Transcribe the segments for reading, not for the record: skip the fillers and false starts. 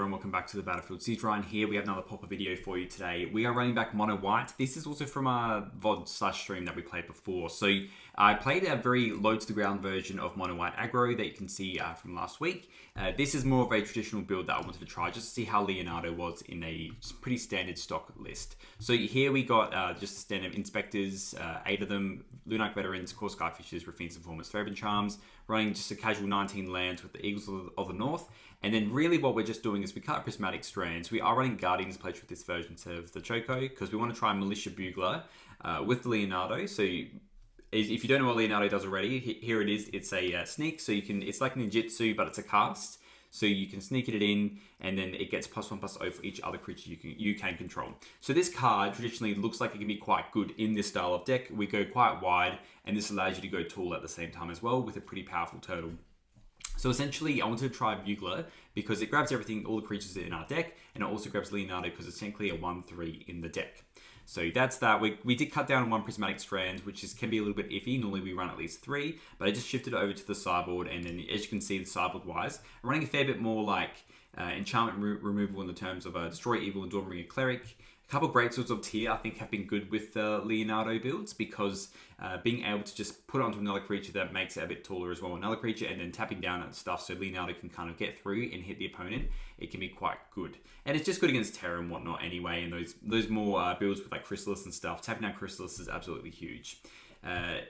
everyone, welcome back to the Battlefield Siege. Ryan here. We have another Pauper video for you today. We are running back Mono White. This is also from a VOD/stream that we played before. So I played a very low to the ground version of Mono White Aggro that you can see from last week. This is more of a traditional build that I wanted to try just to see how Leonardo was in a pretty standard stock list. So here we got just the standard inspectors, 8 of them, Lunar veterans, Kor Skyfishers, Raffine's Informers, Thraben Charms, running just a casual 19 lands with the Eagles of the North. And then really what we're just doing is we cut prismatic strands. We are running Guardian's Pledge with this version of the Choco because we want to try Militia Bugler with Leonardo. So if you don't know what Leonardo does already, here it is. It's a sneak, so you can. It's like ninjutsu, but it's a cast. So you can sneak it in, and then it gets +1/+0 for each other creature you can control. So this card traditionally looks like it can be quite good in this style of deck. We go quite wide, and this allows you to go tall at the same time as well with a pretty powerful turtle. So essentially, I wanted to try Bugler because it grabs everything, all the creatures in our deck, and it also grabs Leonardo because it's technically a 1/3 in the deck. So that's that. We did cut down 1 Prismatic Strand, which can be a little bit iffy. Normally we run at least 3, but I just shifted it over to the sideboard, and then as you can see, the sideboard-wise, I'm running a fair bit more like enchantment removal in the terms of Destroy Evil and Dawnbringer Cleric. A couple of great sorts of tier I think have been good with Leonardo builds because being able to just put it onto another creature that makes it a bit taller as well, another creature, and then tapping down at stuff so Leonardo can kind of get through and hit the opponent, it can be quite good. And it's just good against Terra and whatnot anyway, and those more builds with like Chrysalis and stuff. Tapping down Chrysalis is absolutely huge.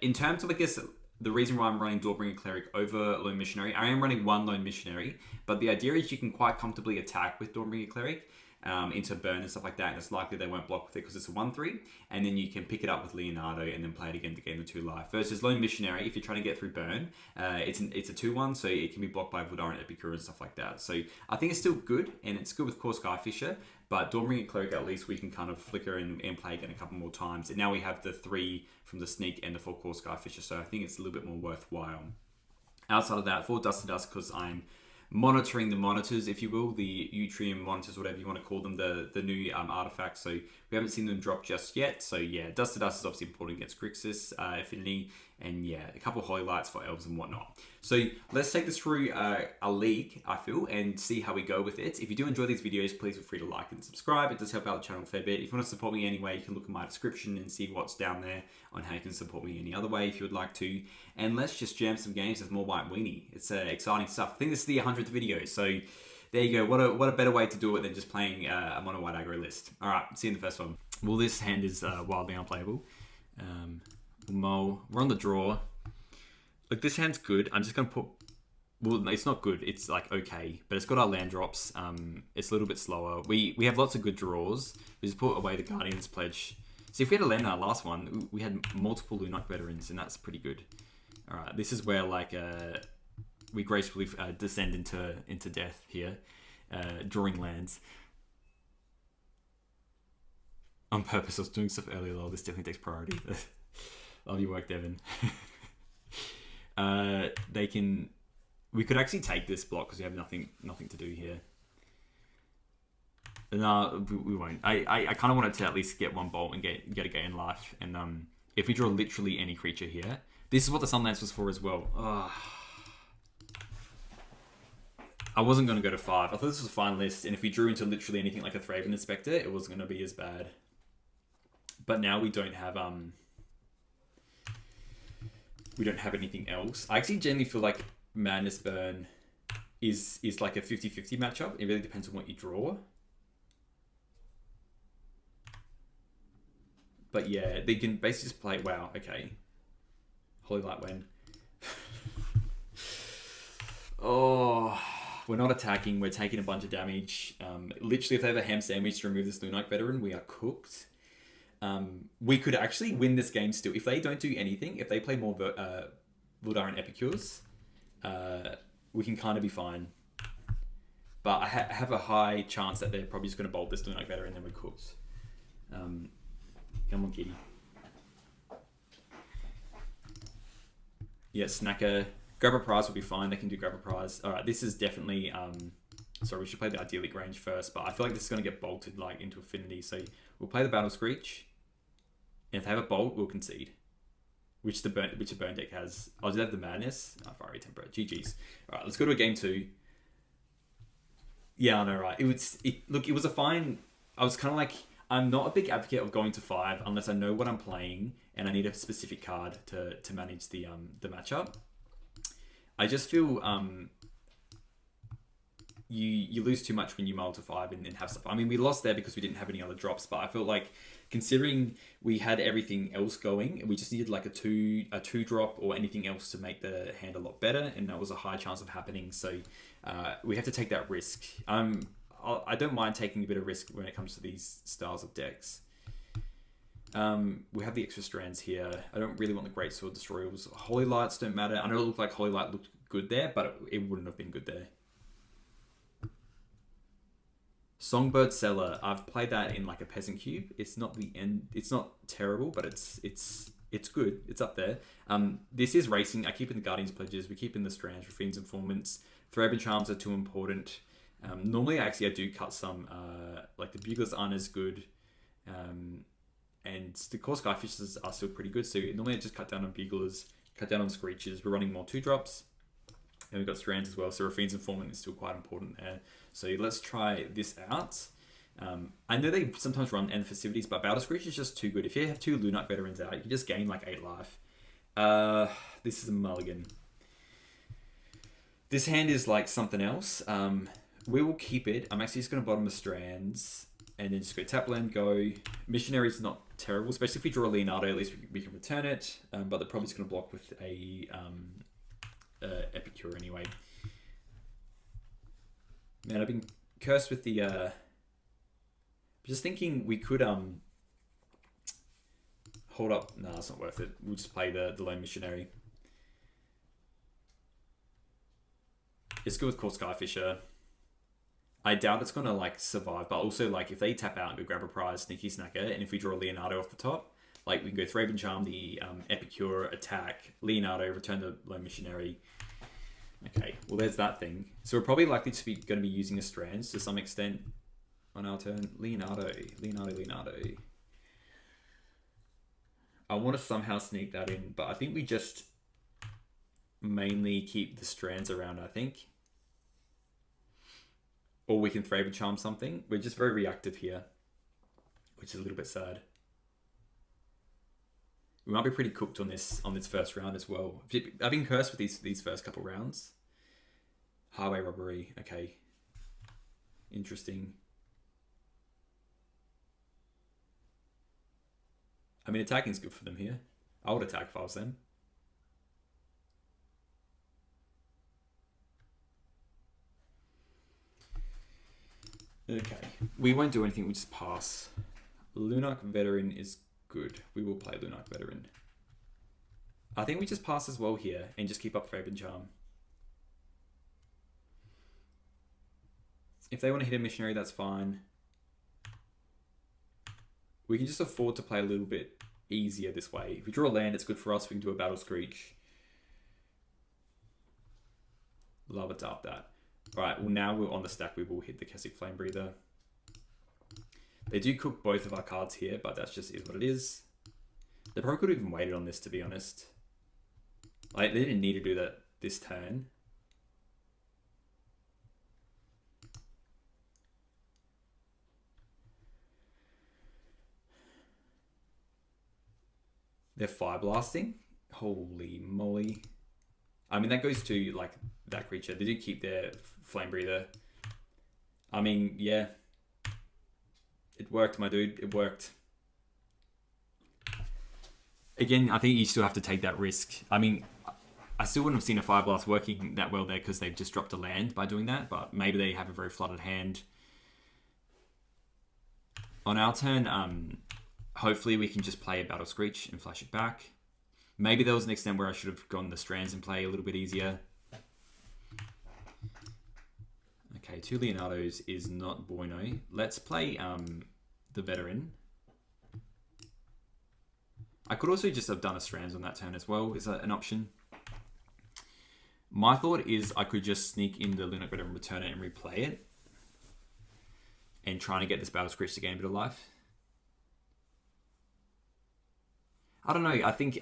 In terms of, I guess, the reason why I'm running Dawnbringer Cleric over Lone Missionary, I am running 1 Lone Missionary, but the idea is you can quite comfortably attack with Dawnbringer Cleric into burn and stuff like that, and it's likely they won't block with it because it's a 1/3, and then you can pick it up with Leonardo and then play it again to gain the 2 life. Versus Lone Missionary, if you're trying to get through burn, it's a 2/1, so it can be blocked by Voldaren Epicure and stuff like that. So I think it's still good, and it's good with Kor Skyfisher, but Dawnbringer Cleric at least we can kind of flicker and play again a couple more times. And now we have the 3 from the Sneak and the 4 Kor Skyfisher, so I think it's a little bit more worthwhile. Outside of that, for Dust to Dust, because I'm monitoring the monitors, if you will, the Utrium monitors, whatever you want to call them, the new artifacts. So we haven't seen them drop just yet. So yeah, Dust to Dust is obviously important against Grixis, Affinity, and yeah, a couple of Holy Lights for Elves and whatnot. So let's take this through a league, I feel, and see how we go with it. If you do enjoy these videos, please feel free to like and subscribe. It does help out the channel a fair bit. If you want to support me anyway, you can look at my description and see what's down there on how you can support me any other way if you would like to. And let's just jam some games with more White Weenie. It's exciting stuff. I think this is the 100th video, so there you go. What a better way to do it than just playing a Mono White Aggro list. All right, see you in the first one. Well, this hand is wildly unplayable. We're on the draw. Look, this hand's good. I'm just going to put... Well, it's not good. It's like okay, but it's got our land drops. It's a little bit slower. We have lots of good draws. We just put away the Guardian's Pledge. See, if we had a land in our last one, we had multiple Lunar veterans, and that's pretty good. All right, this is where like we gracefully descend into death here, drawing lands. On purpose, I was doing stuff earlier though. This definitely takes priority. Love your work, Devin. We could actually take this block because we have nothing to do here. No, we won't. I kind of wanted to at least get 1 bolt and get a gain life. And if we draw literally any creature here, this is what the Sunlance was for as well. I wasn't going to go to 5. I thought this was a fine list, and if we drew into literally anything like a Thraben Inspector, it wasn't going to be as bad. But now we don't have anything else. I actually generally feel like Madness Burn is like a 50-50 matchup. It really depends on what you draw. But yeah, they can basically just play... Wow, okay. Holy Light when. Oh, we're not attacking. We're taking a bunch of damage. Literally, if they have a ham sandwich to remove this Lunite Veteran, we are cooked. We could actually win this game still. If they don't do anything, if they play more Voldaren Epicures, we can kind of be fine. But I have a high chance that they're probably just going to bolt this Lunite Veteran and then we're cooked. Come on, kitty. Yeah, Snacker. Grab a Prize will be fine. They can do Grab a Prize. All right, this is definitely... sorry, we should play the Idyllic range first, but I feel like this is going to get bolted like into Affinity. So we'll play the Battle Screech. And if they have a bolt, we'll concede. Which a burn deck has. Oh, do they have the Madness? Oh, Fiery Temper. GG's. All right, let's go to a game 2. Yeah, I know, right? Look, it was a fine. I was kind of like, I'm not a big advocate of going to 5 unless I know what I'm playing and I need a specific card to manage the matchup. I just feel you lose too much when you mull to 5 and have stuff. I mean, we lost there because we didn't have any other drops, but I felt like considering we had everything else going, we just needed like a two drop or anything else to make the hand a lot better, and that was a high chance of happening. So we have to take that risk. I don't mind taking a bit of risk when it comes to these styles of decks. We have the extra strands here. I don't really want the Greatsword Destroyers. Holy Lights don't matter. I know it looked like Holy Light looked good there, but it wouldn't have been good there. Songbird Cellar. I've played that in like a Peasant Cube. It's not the end. It's not terrible, but it's good. It's up there. This is racing. I keep in the Guardian's Pledges. We keep in the Strands, Raffine's Informants. Thread and Charms are too important. Normally, I do cut some. Like the Buglers aren't as good. And the Kor Skyfishers are still pretty good. So normally I just cut down on Buglers, cut down on Screeches. We're running more 2-drops. And we've got Strands as well. So Raffine's Informant is still quite important there. So let's try this out. I know they sometimes run end festivities, but Battle Screech is just too good. If you have 2 Lunark Veterans out, you can just gain like 8 life. This is a mulligan. This hand is like something else. We will keep it. I'm actually just going to bottom the Strands. And then just go tap land, go. Missionary's not terrible, especially if we draw a Leonardo, at least we can return it. But they're probably just going to block with a Epicure anyway. Man, I've been cursed with the... just thinking we could hold up. No, it's not worth it. We'll just play the Lone Missionary. It's good with Kor Skyfisher. I doubt it's going to like survive, but also like if they tap out and go grab a prize, Sneaky Snacker, and if we draw Leonardo off the top, like we can go Thraben Charm, the Epicure, attack, Leonardo, return the Lone Missionary. Okay, well there's that thing. So we're probably likely to be going to be using a Strands to some extent on our turn. Leonardo. I want to somehow sneak that in, but I think we just mainly keep the Strands around, I think. Or we can Thraben Charm something. We're just very reactive here, which is a little bit sad. We might be pretty cooked on this first round as well. I've been cursed with these first couple rounds. Highway Robbery. Okay. Interesting. I mean, attacking is good for them here. I would attack if I was them. Okay. We won't do anything. We just pass. Lunark Veteran is good. We will play Lunark Veteran. I think we just pass as well here and just keep up Thraben Charm. If they want to hit a Missionary, that's fine. We can just afford to play a little bit easier this way. If we draw a land, it's good for us. We can do a Battle Screech. Love it up that. Alright, well now we're on the stack. We will hit the Kessig Flame Breather. They do cook both of our cards here, but that's just is what it is. They probably could have even waited on this, to be honest. Like, they didn't need to do that this turn. They're Fire Blasting. Holy moly. I mean, that goes to, like, that creature. They did keep their Flame Breather. I mean, yeah. It worked, my dude. It worked. Again, I think you still have to take that risk. I mean, I still wouldn't have seen a Fire Blast working that well there because they've just dropped a land by doing that, but maybe they have a very flooded hand. On our turn, hopefully we can just play a Battle Screech and flash it back. Maybe there was an extent where I should have gone the Strands and play a little bit easier. Okay, 2 Leonardos is not bueno. Let's play the Veteran. I could also just have done a Strands on that turn as well. Is that an option? My thought is I could just sneak in the Lunark Veteran, return it, and replay it. And trying to get this Battle Screech to gain a bit of life. I don't know. I think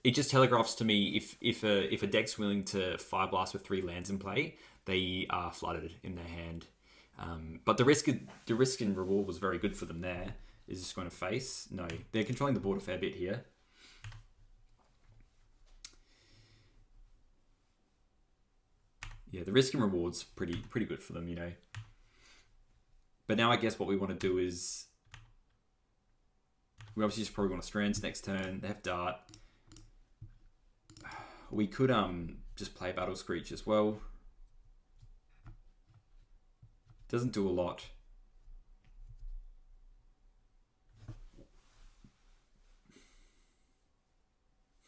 it just telegraphs to me if a deck's willing to Fire Blast with 3 lands in play, they are flooded in their hand. But the risk and reward was very good for them there. Is this going to face? No, they're controlling the board a fair bit here. Yeah, the risk and reward's pretty good for them, you know. But now I guess what we want to do is we obviously just probably want to Strands next turn. They have Dart. We could just play Battle Screech as well. Doesn't do a lot.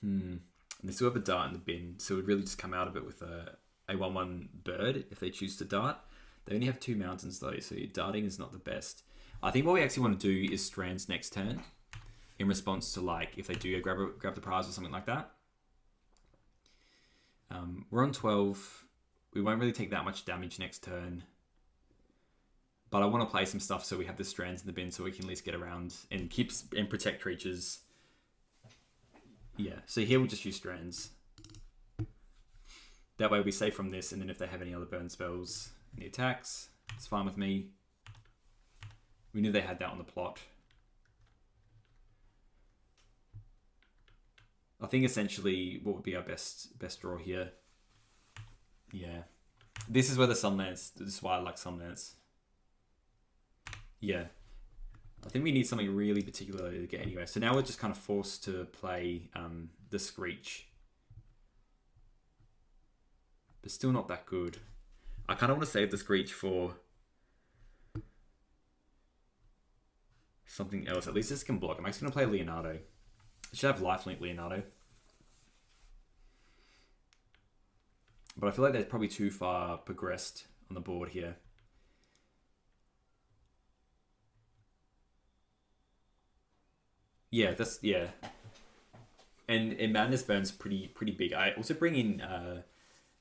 And they still have a Dart in the bin, so we'd really just come out of it with a 1/1 bird if they choose to Dart. They only have 2 mountains though, so darting is not the best. I think what we actually want to do is Strands next turn in response to, like, if they do grab the prize or something like that. We're on 12. We won't really take that much damage next turn. But I want to play some stuff so we have the Strands in the bin so we can at least get around and protect creatures. Yeah, so here we'll just use Strands. That way we save from this, and then if they have any other burn spells, any attacks, it's fine with me. We knew they had that on the plot. I think essentially what would be our best draw here. Yeah. This is where the Sunlance, this is why I like Sunlance. Yeah. I think we need something really particular to get anyway. So now we're just kind of forced to play the Screech. But still not that good. I kind of want to save the Screech for something else. At least this can block. I'm actually going to play Leonardo. I should have lifelink Leonardo. But I feel like they're probably too far progressed on the board here. Yeah, that's, yeah. And Madness Burn's pretty big. I also bring in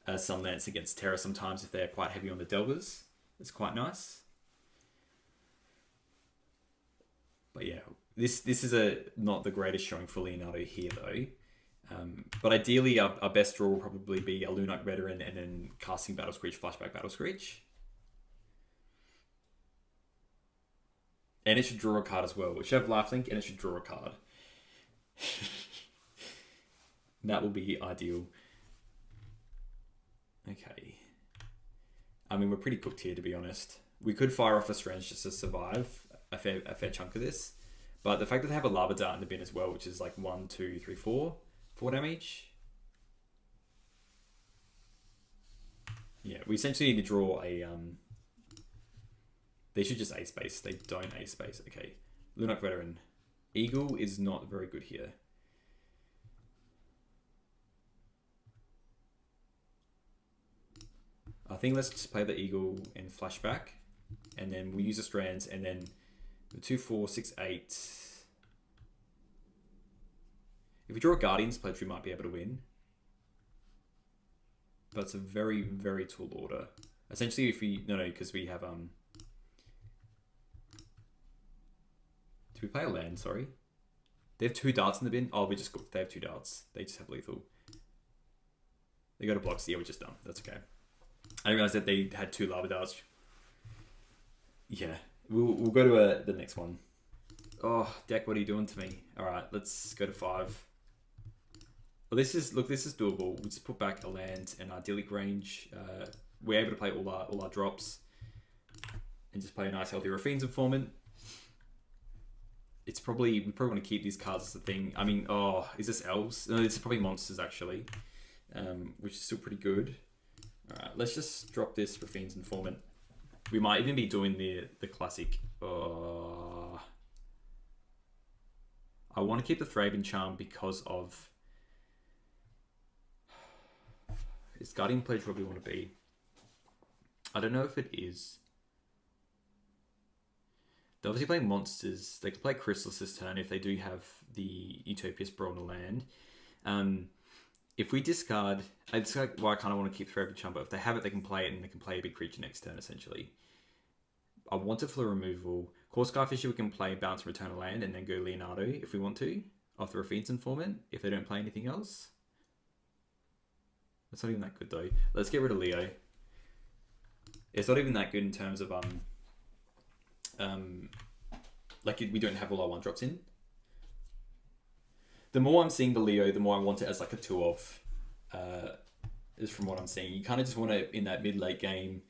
Sunlance against Terra sometimes if they're quite heavy on the Delvers. It's quite nice. But yeah, this is not the greatest showing for Leonardo here though. But ideally our best draw will probably be a Lunite Veteran and then casting Battle Screech, flashback Battle Screech. And it should draw a card as well. It should have lifelink and it should draw a card. That will be ideal. Okay. I mean, we're pretty cooked here, to be honest. We could fire off a Strange just to survive a fair chunk of this. But the fact that they have a Lava Dart in the bin as well, which is like 1, 2, 3, 4 damage. Yeah, we essentially need to draw a... They should just A-space. They don't A-space. Okay. Lunite Veteran. Eagle is not very good here. I think let's just play the Eagle and flashback. And then we'll use the Strands. And then the 2, 4, 6, 8. If we draw a Guardian's Pledge, we might be able to win. But it's a very, very tall order. Essentially, if we... No, because we have... Did we play a land? Sorry. They have 2 darts in the bin. Oh, we just cooked. They have 2 darts. They just have lethal. They go to blocks. Yeah, we're just done. That's okay. I didn't realize that they had 2 lava darts. Yeah. We'll go to the next one. Oh, deck, what are you doing to me? All right, let's go to 5. Well, this is doable. We just put back a land and idyllic range. We're able to play all our drops and just play a nice healthy Rafine's Informant. We probably want to keep these cards as the thing. I mean, oh, is this elves? No, this is probably monsters actually, which is still pretty good. All right, let's just drop this Rafine's Informant. We might even be doing the classic. I want to keep the Thraben Charm because of... Is Guardian Pledge where we want to be? I don't know if it is. They obviously play monsters. They could play Chrysalis this turn if they do have the Utopia Sprawl on the land. If we discard... It's like why I kind of want to keep Thraben Charm, but if they have it, they can play it and they can play a big creature next turn, essentially. I want it for the removal. Kor Skyfisher, we can play Bounce and Return a Land and then go Leonardo if we want to. off the Raffine's Informant if they don't play anything else. That's not even that good though. Let's get rid of Leo. It's not even that good in terms of like we don't have all our 1-drops in. The more I'm seeing the Leo, the more I want it as like a 2-of. Is from what I'm seeing. You kind of just want it in that mid-late game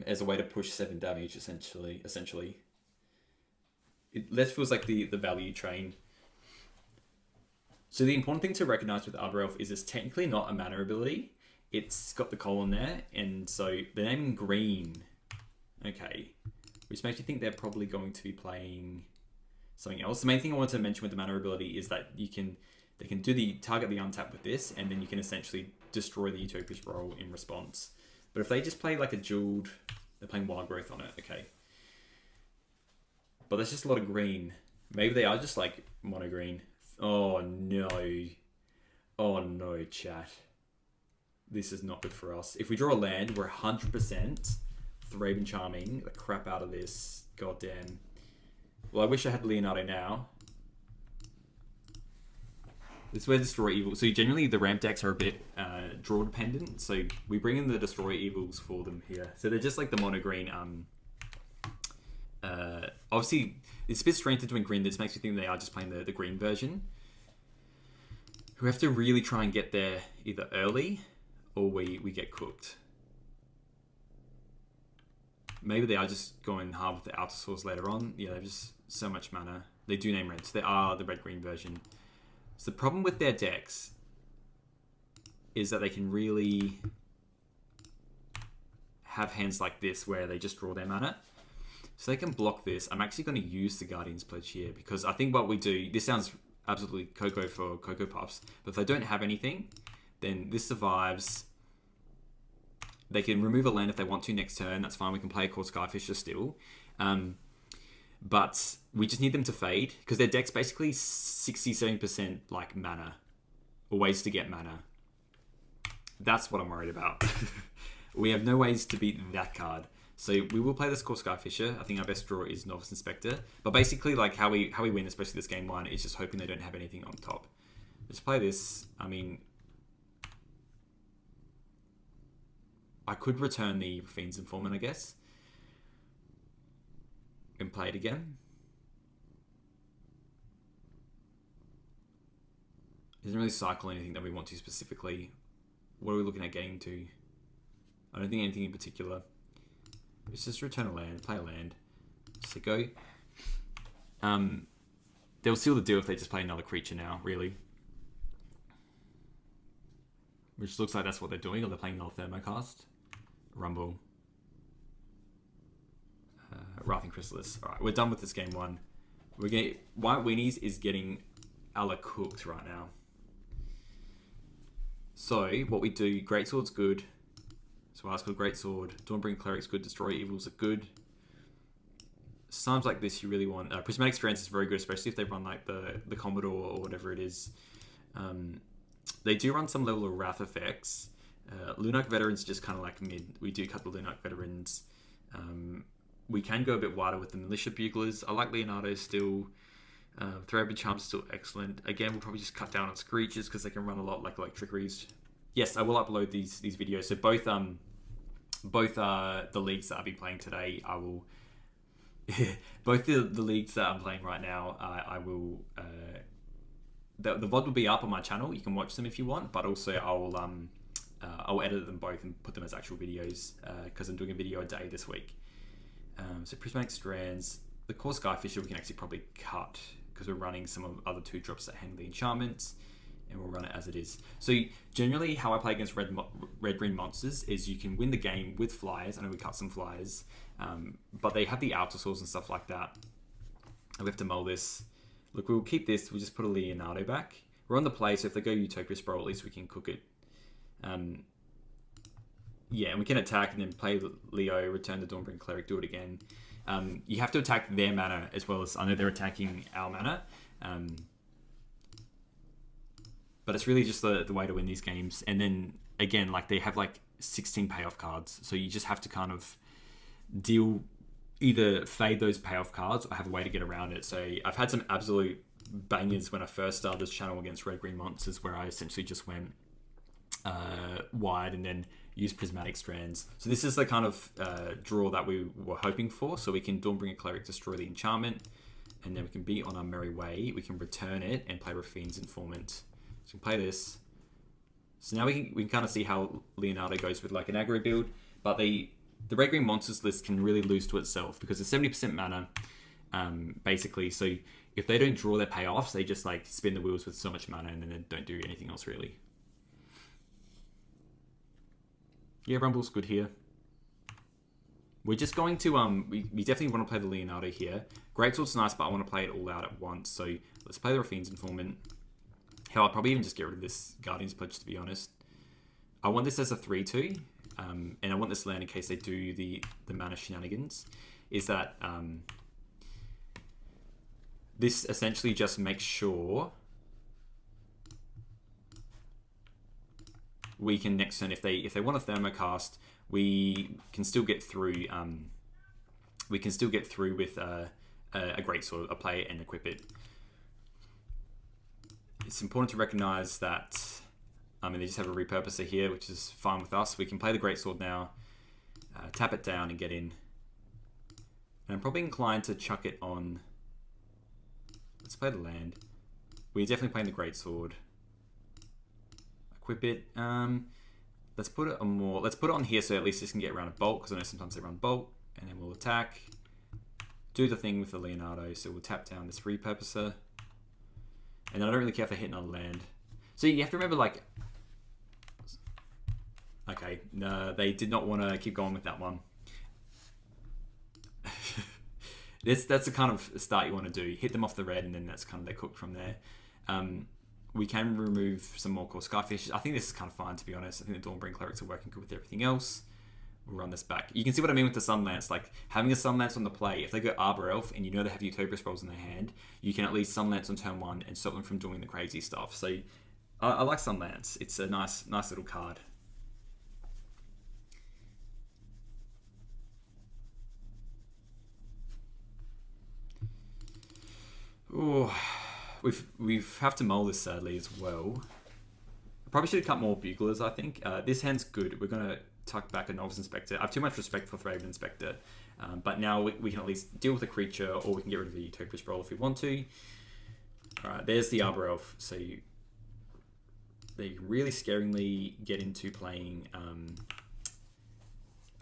as a way to push 7 damage, essentially. It less feels like the value train. So the important thing to recognize with Arbor Elf is it's technically not a mana ability. It's got the colon there, and so they're naming green. Okay. Which makes you think they're probably going to be playing something else. The main thing I wanted to mention with the mana ability is that they can do target the untap with this, and then you can essentially destroy the Utopia Scroll in response. But if they just play like a jeweled, they're playing Wild Growth on it, okay. But there's just a lot of green. Maybe they are just like mono green. Oh no. Oh no, chat. This is not good for us. If we draw a land, we're 100% Thraben Charming the crap out of this. God damn. Well, I wish I had Leonardo now. This is where Destroy Evil. So generally the ramp decks are a bit draw dependent. So we bring in the Destroy Evils for them here. So they're just like the mono green. Obviously, it's a bit strange to doing green. This makes me think they are just playing the green version. We have to really try and get there either early or we get cooked. Maybe they are just going hard with the Outer Source later on. Yeah, they have just so much mana. They do name red, so they are the red-green version. So the problem with their decks is that they can really have hands like this where they just draw their mana. So they can block this. I'm actually going to use the Guardian's Pledge here because I think what we do, this sounds absolutely Cocoa for Cocoa Puffs, but if they don't have anything, then this survives. They can remove a land if they want to next turn. That's fine. We can play a Kor Skyfisher still. But we just need them to fade because their deck's basically 67% like mana or ways to get mana. That's what I'm worried about. We have no ways to beat that card. So we will play this Kor Skyfisher. I think our best draw is Novice Inspector. But basically, like how we win, especially this game 1, is just hoping they don't have anything on top. Let's play this. I mean, I could return the Fiend's Informant, I guess, and play it again. It doesn't really cycle anything that we want to specifically. What are we looking at getting to? I don't think anything in particular. Let's just return a land, play a land. So go. They'll seal the deal if they just play another creature now, really. Which looks like that's what they're doing, or they're playing another Thermocast. Rumble. Wrathing Chrysalis. Alright, we're done with this game 1. We're getting White Weenies is getting a la cooked right now. So what we do, Greatsword's good. So I ask for Greatsword. Dawnbring Cleric's good. Destroy Evils are good. Times like this you really want. Prismatic Strands is very good, especially if they run like the Commodore or whatever it is. They do run some level of Wrath effects. Lunark Veterans just kind of like mid. We do cut the Lunark Veterans. We can go a bit wider with the Militia Buglers. I like Leonardo still. Threadbare Charm's still excellent. Again, we'll probably just cut down on Screeches because they can run a lot like Electricries. Yes, I will upload these videos. So both the leagues that I've been playing today, I will. Both the leagues that I'm playing right now, I will. The VOD will be up on my channel. You can watch them if you want, but also I'll edit them both and put them as actual videos because I'm doing a video a day this week. So Prismatic Strands, the Kor Skyfisher we can actually probably cut because we're running some of other 2-drops that handle the enchantments, and we'll run it as it is. So generally how I play against red-green monsters is you can win the game with flyers. I know we cut some flyers, but they have the outer source and stuff like that. And we have to mull this. Look, we'll keep this. We'll just put a Leonardo back. We're on the play, so if they go Utopia Sprawl, at least we can cook it. Yeah, and we can attack and then play Leo, return the Dawnbring Cleric, do it again. You have to attack their mana as well as I know they're attacking our mana. But it's really just the way to win these games. And then again, like they have like 16 payoff cards, so you just have to kind of either fade those payoff cards or have a way to get around it. So I've had some absolute bangers when I first started this channel against red-green monsters, where I essentially just went wide and then used prismatic strands. So this is the kind of draw that we were hoping for. So we can Dawnbringer Cleric, destroy the enchantment, and then we can be on our merry way. We can return it and play Raffine's Informant. So we can play this. So now we can kind of see how Leonardo goes with like an aggro build, but the red-green monsters list can really lose to itself because it's 70% mana, basically. So if they don't draw their payoffs, they just like spin the wheels with so much mana and then they don't do anything else really. Yeah, Rumble's good here. We're just going to, we definitely want to play the Leonardo here. Greatsword's nice, but I want to play it all out at once. So let's play the Raffine's Informant. Hell, I'll probably even just get rid of this Guardian's Pledge, to be honest. I want this as a 3-2, and I want this land in case they do the mana shenanigans. Is that this essentially just makes sure we can next turn, if they want a Thermocast, we can still get through. We can still get through with a Greatsword, a play it and equip it. It's important to recognize that. They just have a repurposer here, which is fine with us. We can play the Greatsword now, tap it down and get in. And I'm probably inclined to chuck it on. Let's play the land. We're definitely playing the Greatsword. Equip it. Let's put it on more. Let's put it on here so at least this can get around a bolt, because I know sometimes they run bolt. And then we'll attack. Do the thing with the Leonardo. So we'll tap down this repurposer. And I don't really care if they hit another land. So you have to remember, like, okay, no, they did not want to keep going with that one. That's the kind of start you want to do. Hit them off the red, and then that's kind of their cook from there. We can remove some more Kor Skyfisher. I think this is kind of fine, to be honest. I think the Dawnbringer Clerics are working good with everything else. We'll run this back. You can see what I mean with the Sunlance. Like, having a Sunlance on the play, if they go Arbor Elf and you know they have Utopia Scrolls in their hand, you can at least Sunlance on turn 1 and stop them from doing the crazy stuff. So I like Sunlance. It's a nice little card. Oh, we've have to mull this sadly as well. I probably should have cut more Buglers, I think. This hand's good. We're going to tuck back a Novice Inspector. I have too much respect for Thraven Inspector, but now we can at least deal with a creature, or we can get rid of the Utopia Scroll if we want to. Alright, there's the Arbor Elf. So they really scaringly get into playing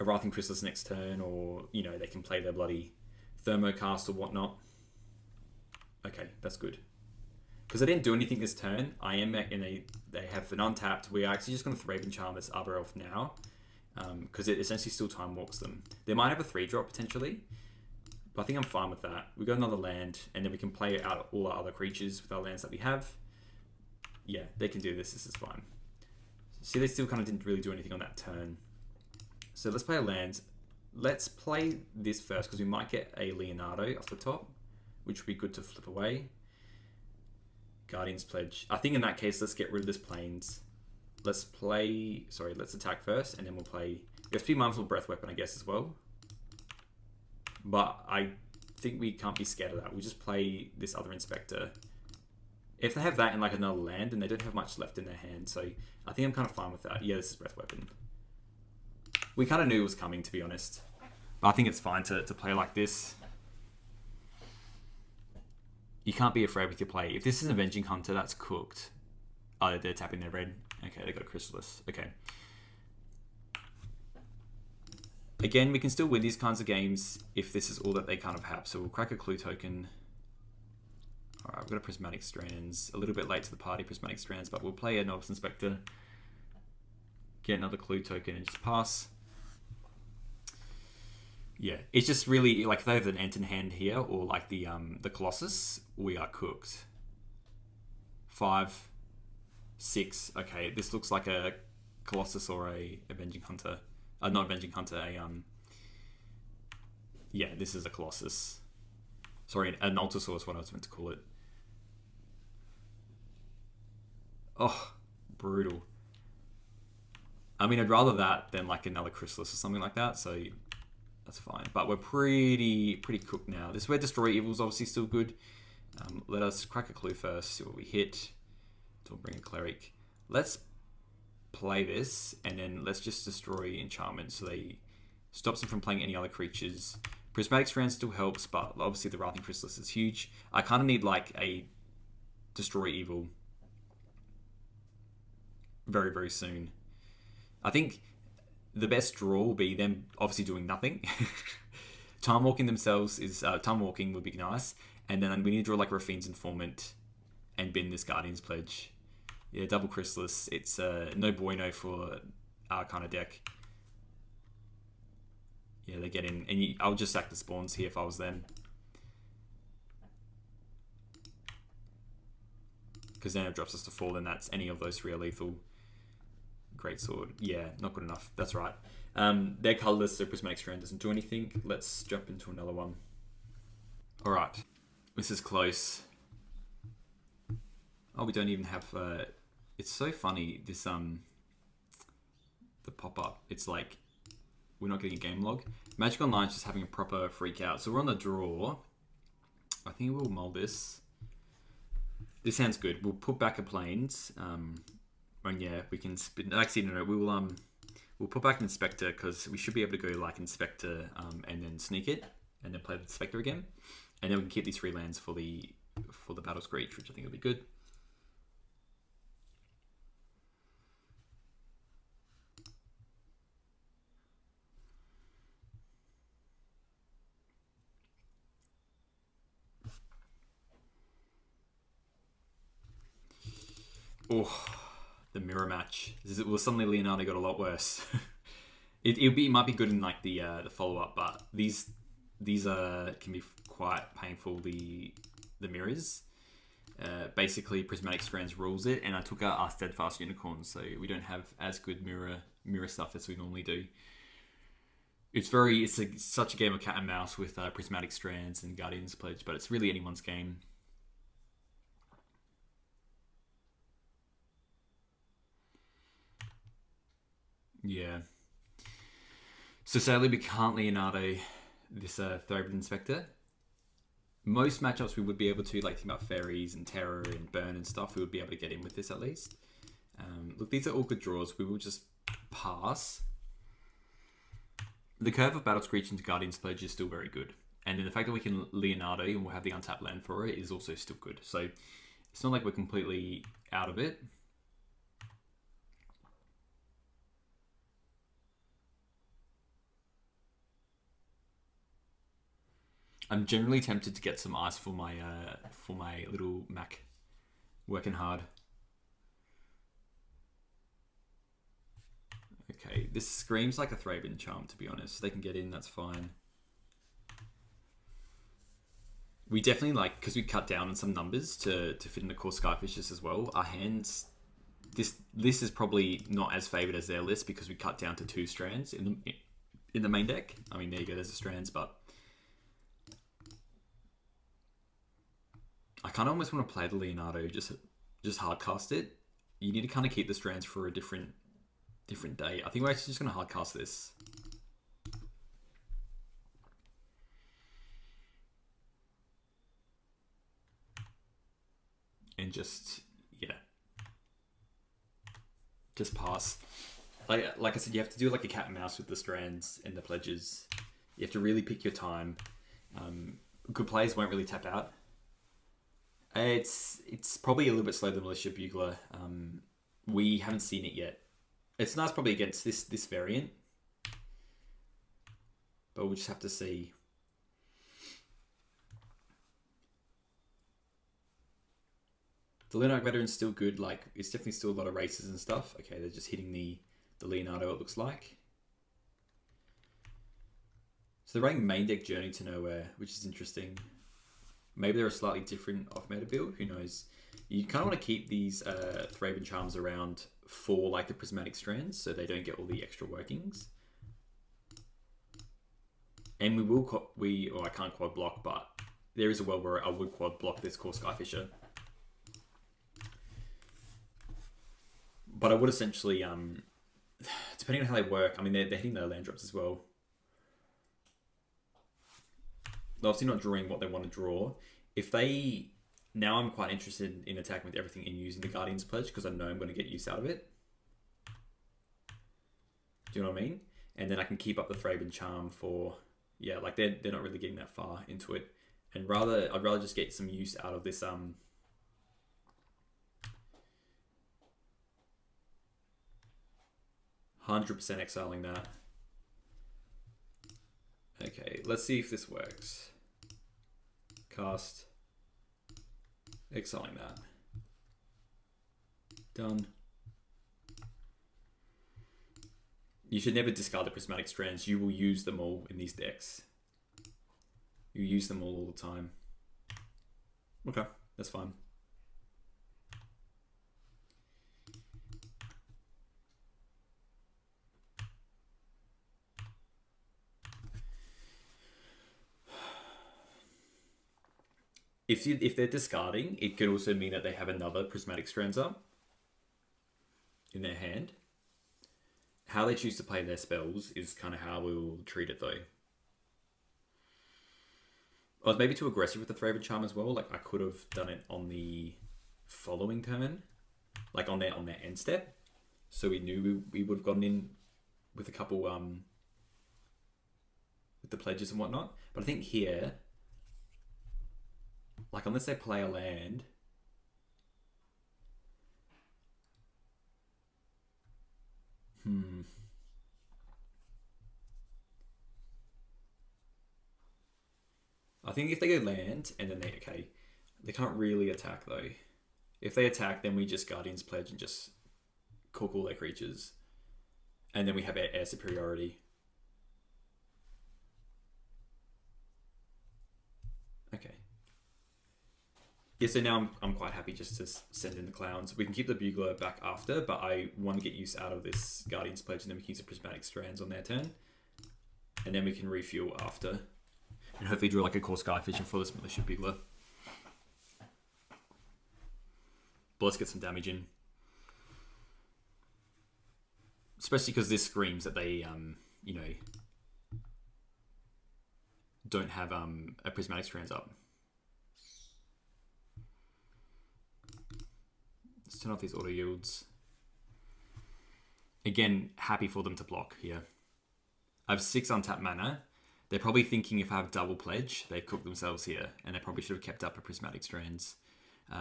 a Wrathing Chrysalis next turn, or, you know, they can play their bloody Thermocast or whatnot. Okay, that's good. Because they didn't do anything this turn, and they have an untapped. We're actually just going to Thraven Charm this Arbor Elf now, because it essentially still time walks them. They might have a 3-drop potentially, but I think I'm fine with that. We got another land, and then we can play out all our other creatures with our lands that we have. Yeah, they can do this. This is fine. See, they still kind of didn't really do anything on that turn. So let's play a land. Let's play this first, because we might get a Leonardo off the top, which would be good to flip away. Guardian's Pledge. I think in that case, let's get rid of this Plains. Let's attack first, and then we'll play. We have to be mindful of Breath Weapon, I guess, as well. But I think we can't be scared of that. We just play this other Inspector. If they have that in like another land, then they don't have much left in their hand. So I think I'm kind of fine with that. Yeah, this is Breath Weapon. We kind of knew it was coming, to be honest. But I think it's fine to play like this. You can't be afraid with your play. If this is an Avenging Hunter, that's cooked. Oh, they're tapping their red. Okay, they got a Chrysalis. Okay. Again, we can still win these kinds of games if this is all that they kind of have. So we'll crack a Clue token. Alright, we've got a Prismatic Strands. A little bit late to the party, Prismatic Strands, but we'll play a Novice Inspector. Get another Clue token and just pass. Yeah, it's just really, like, if they have an Ant in hand here, or like the Colossus, we are cooked. 5, 6. Okay, this looks like a Colossus or a Avenging Hunter. Not Avenging Hunter, yeah, this is a Colossus. Sorry, an Altasaur is what I was meant to call it. Oh, brutal. I mean, I'd rather that than like another Chrysalis or something like that, so that's fine. But we're pretty cooked now. This is where Destroy Evil is obviously still good. Let us crack a clue first, see what we hit. So we'll bring a cleric. Let's play this, and then let's just destroy enchantment so they stops them from playing any other creatures. Prismatic Strand still helps, but obviously the Wrathing Chrysalis is huge. I kind of need like a destroy evil very, very soon. I think the best draw will be them obviously doing nothing. Time Walking themselves is Time Walking would be nice, and then we need to draw like Rafine's Informant and bin this Guardian's Pledge. Yeah, double Chrysalis. It's no bueno for our kind of deck. Yeah, they get in, and I'll just sack the spawns here if I was them, because then it drops us to 4. Then that's any of those 3 are lethal. Great Sword. Yeah, not good enough. That's right. They're colorless, so Prismatic Strand doesn't do anything. Let's jump into another one. All right, this is close. Oh, we don't even have. It's so funny. This the pop up. It's like we're not getting a game log. Magic Online's just having a proper freak out. So we're on the draw. I think we'll mull this. This sounds good. We'll put back a planes. And yeah, we can spin. Actually, no. We'll put back an Inspector because we should be able to go like Inspector and then sneak it and then play the Inspector again, and then we can keep these 3 lands for the Battle Screech, which I think will be good. Oh, the mirror match. Well, suddenly Leonardo got a lot worse. it might be good in like the follow up, but these can be quite painful. The mirrors. Basically, Prismatic Strands rules it, and I took out our Steadfast Unicorns, so we don't have as good mirror stuff as we normally do. It's such a game of cat and mouse with Prismatic Strands and Guardian's Pledge, but it's really anyone's game. Yeah. So sadly we can't Leonardo this Thoroughbred Inspector. Most matchups we would be able to, like think about Fairies and Terror and Burn and stuff, we would be able to get in with this at least. Look, these are all good draws. We will just pass. The curve of Battle Screech into Guardian's Pledge is still very good. And then the fact that we can Leonardo and we'll have the untapped land for it is also still good. So it's not like we're completely out of it. I'm generally tempted to get some ice for my little Mac, working hard. Okay, this screams like a Thraben Charm, to be honest. They can get in, that's fine. We definitely like, because we cut down on some numbers to fit in the Kor Skyfishers as well. Our hands, this is probably not as favored as their list because we cut down to 2 strands in the main deck. I mean, there you go, there's the strands, but I kind of almost want to play the Leonardo, just hardcast it. You need to kind of keep the strands for a different day. I think we're actually just going to hardcast this. And just pass. Like I said, you have to do like a cat and mouse with the strands and the pledges. You have to really pick your time. Good players won't really tap out. It's probably a little bit slower than Militia Bugler. We haven't seen it yet. It's nice probably against this variant, but we'll just have to see. The Leonardo veteran's still good. Like, it's definitely still a lot of races and stuff. Okay, they're just hitting the Leonardo, it looks like. So they're running main deck Journey to Nowhere, which is interesting. Maybe they're a slightly different off-meta build, who knows. You kind of want to keep these Thraben Charms around for like the Prismatic Strands so they don't get all the extra workings. And I can't quad block, but there is a world where I would quad block this Kor Skyfisher. But I would essentially, depending on how they work, I mean, they're hitting their land drops as well. They're obviously not drawing what they want to draw. If they Now I'm quite interested in attacking with everything and using the Guardian's Pledge because I know I'm going to get use out of it. Do you know what I mean? And then I can keep up the Thraben Charm for, yeah, like they're not really getting that far into it. And I'd rather just get some use out of this 100% exiling that. Okay, let's see if this works. Cast. Exiling that. Done. You should never discard the Prismatic Strands. You will use them all in these decks. You use them all the time. Okay, that's fine. If they're discarding, it could also mean that they have another Prismatic Strands up in their hand. How they choose to play their spells is kind of how we'll treat it, though. I was maybe too aggressive with the Thraben Charm as well. Like, I could have done it on the following turn, like on their end step, so we knew we would have gotten in with a couple with the pledges and whatnot. But I think here, like, unless they play a land, I think if they go land and then they can't really attack though. If they attack, then we just Guardian's Pledge and just cook all their creatures, and then we have air superiority. Okay. Yeah, so now I'm quite happy just to send in the Clowns. We can keep the Bugler back after, but I want to get use out of this Guardian's Pledge, and then we can use the Prismatic Strands on their turn. And then we can refuel after. And hopefully draw like a Kor Skyfisher for this Militia Bugler. But let's get some damage in. Especially because this screams that they, you know, don't have a Prismatic Strands up. Let's turn off these auto yields. Again, happy for them to block here. I have 6 untapped mana. They're probably thinking if I have double pledge, they've cooked themselves here, and they probably should have kept up a Prismatic Strands,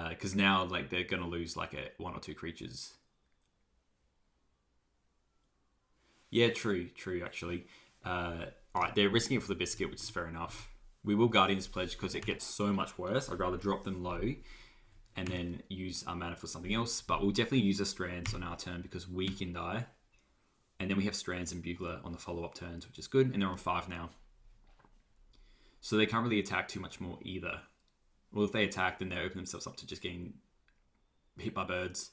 because now like they're gonna lose like 1 or 2 creatures. Yeah, true actually. All right, they're risking it for the biscuit, which is fair enough. We will Guardian's Pledge because it gets so much worse. I'd rather drop them low and then use our mana for something else. But we'll definitely use the Strands on our turn because we can die. And then we have Strands and Bugler on the follow-up turns, which is good. And they're on 5 now. So they can't really attack too much more either. Well, if they attack, then they open themselves up to just getting hit by birds.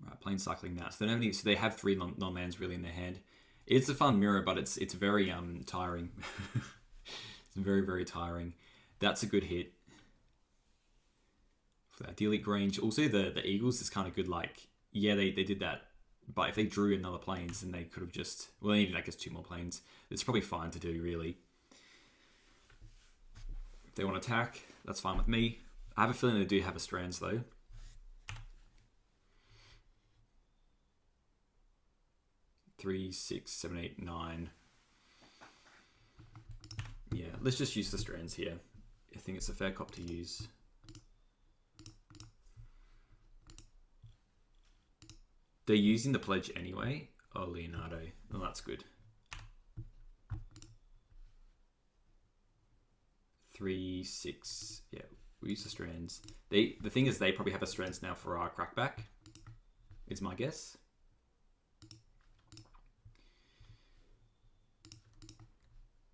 Right, plain cycling that. So they have 3 non-lands really in their hand. It's a fun mirror, but it's very tiring. It's very, very tiring. That's a good hit. For that Delete range. Also, the Eagles is kind of good. Like, yeah, they did that. But if they drew another planes, then they could have just... Well, they needed, I guess, 2 more planes. It's probably fine to do, really. If they want to attack, that's fine with me. I have a feeling they do have a Strands, though. Three, 6, 7, 8, 9. Yeah, let's just use the Strands here. I think it's a fair cop to use. They're using the pledge anyway. Oh, Leonardo. Well, that's good. 3, 6. Yeah, we use the Strands. The thing is, they probably have a Strands now for our crackback, is my guess.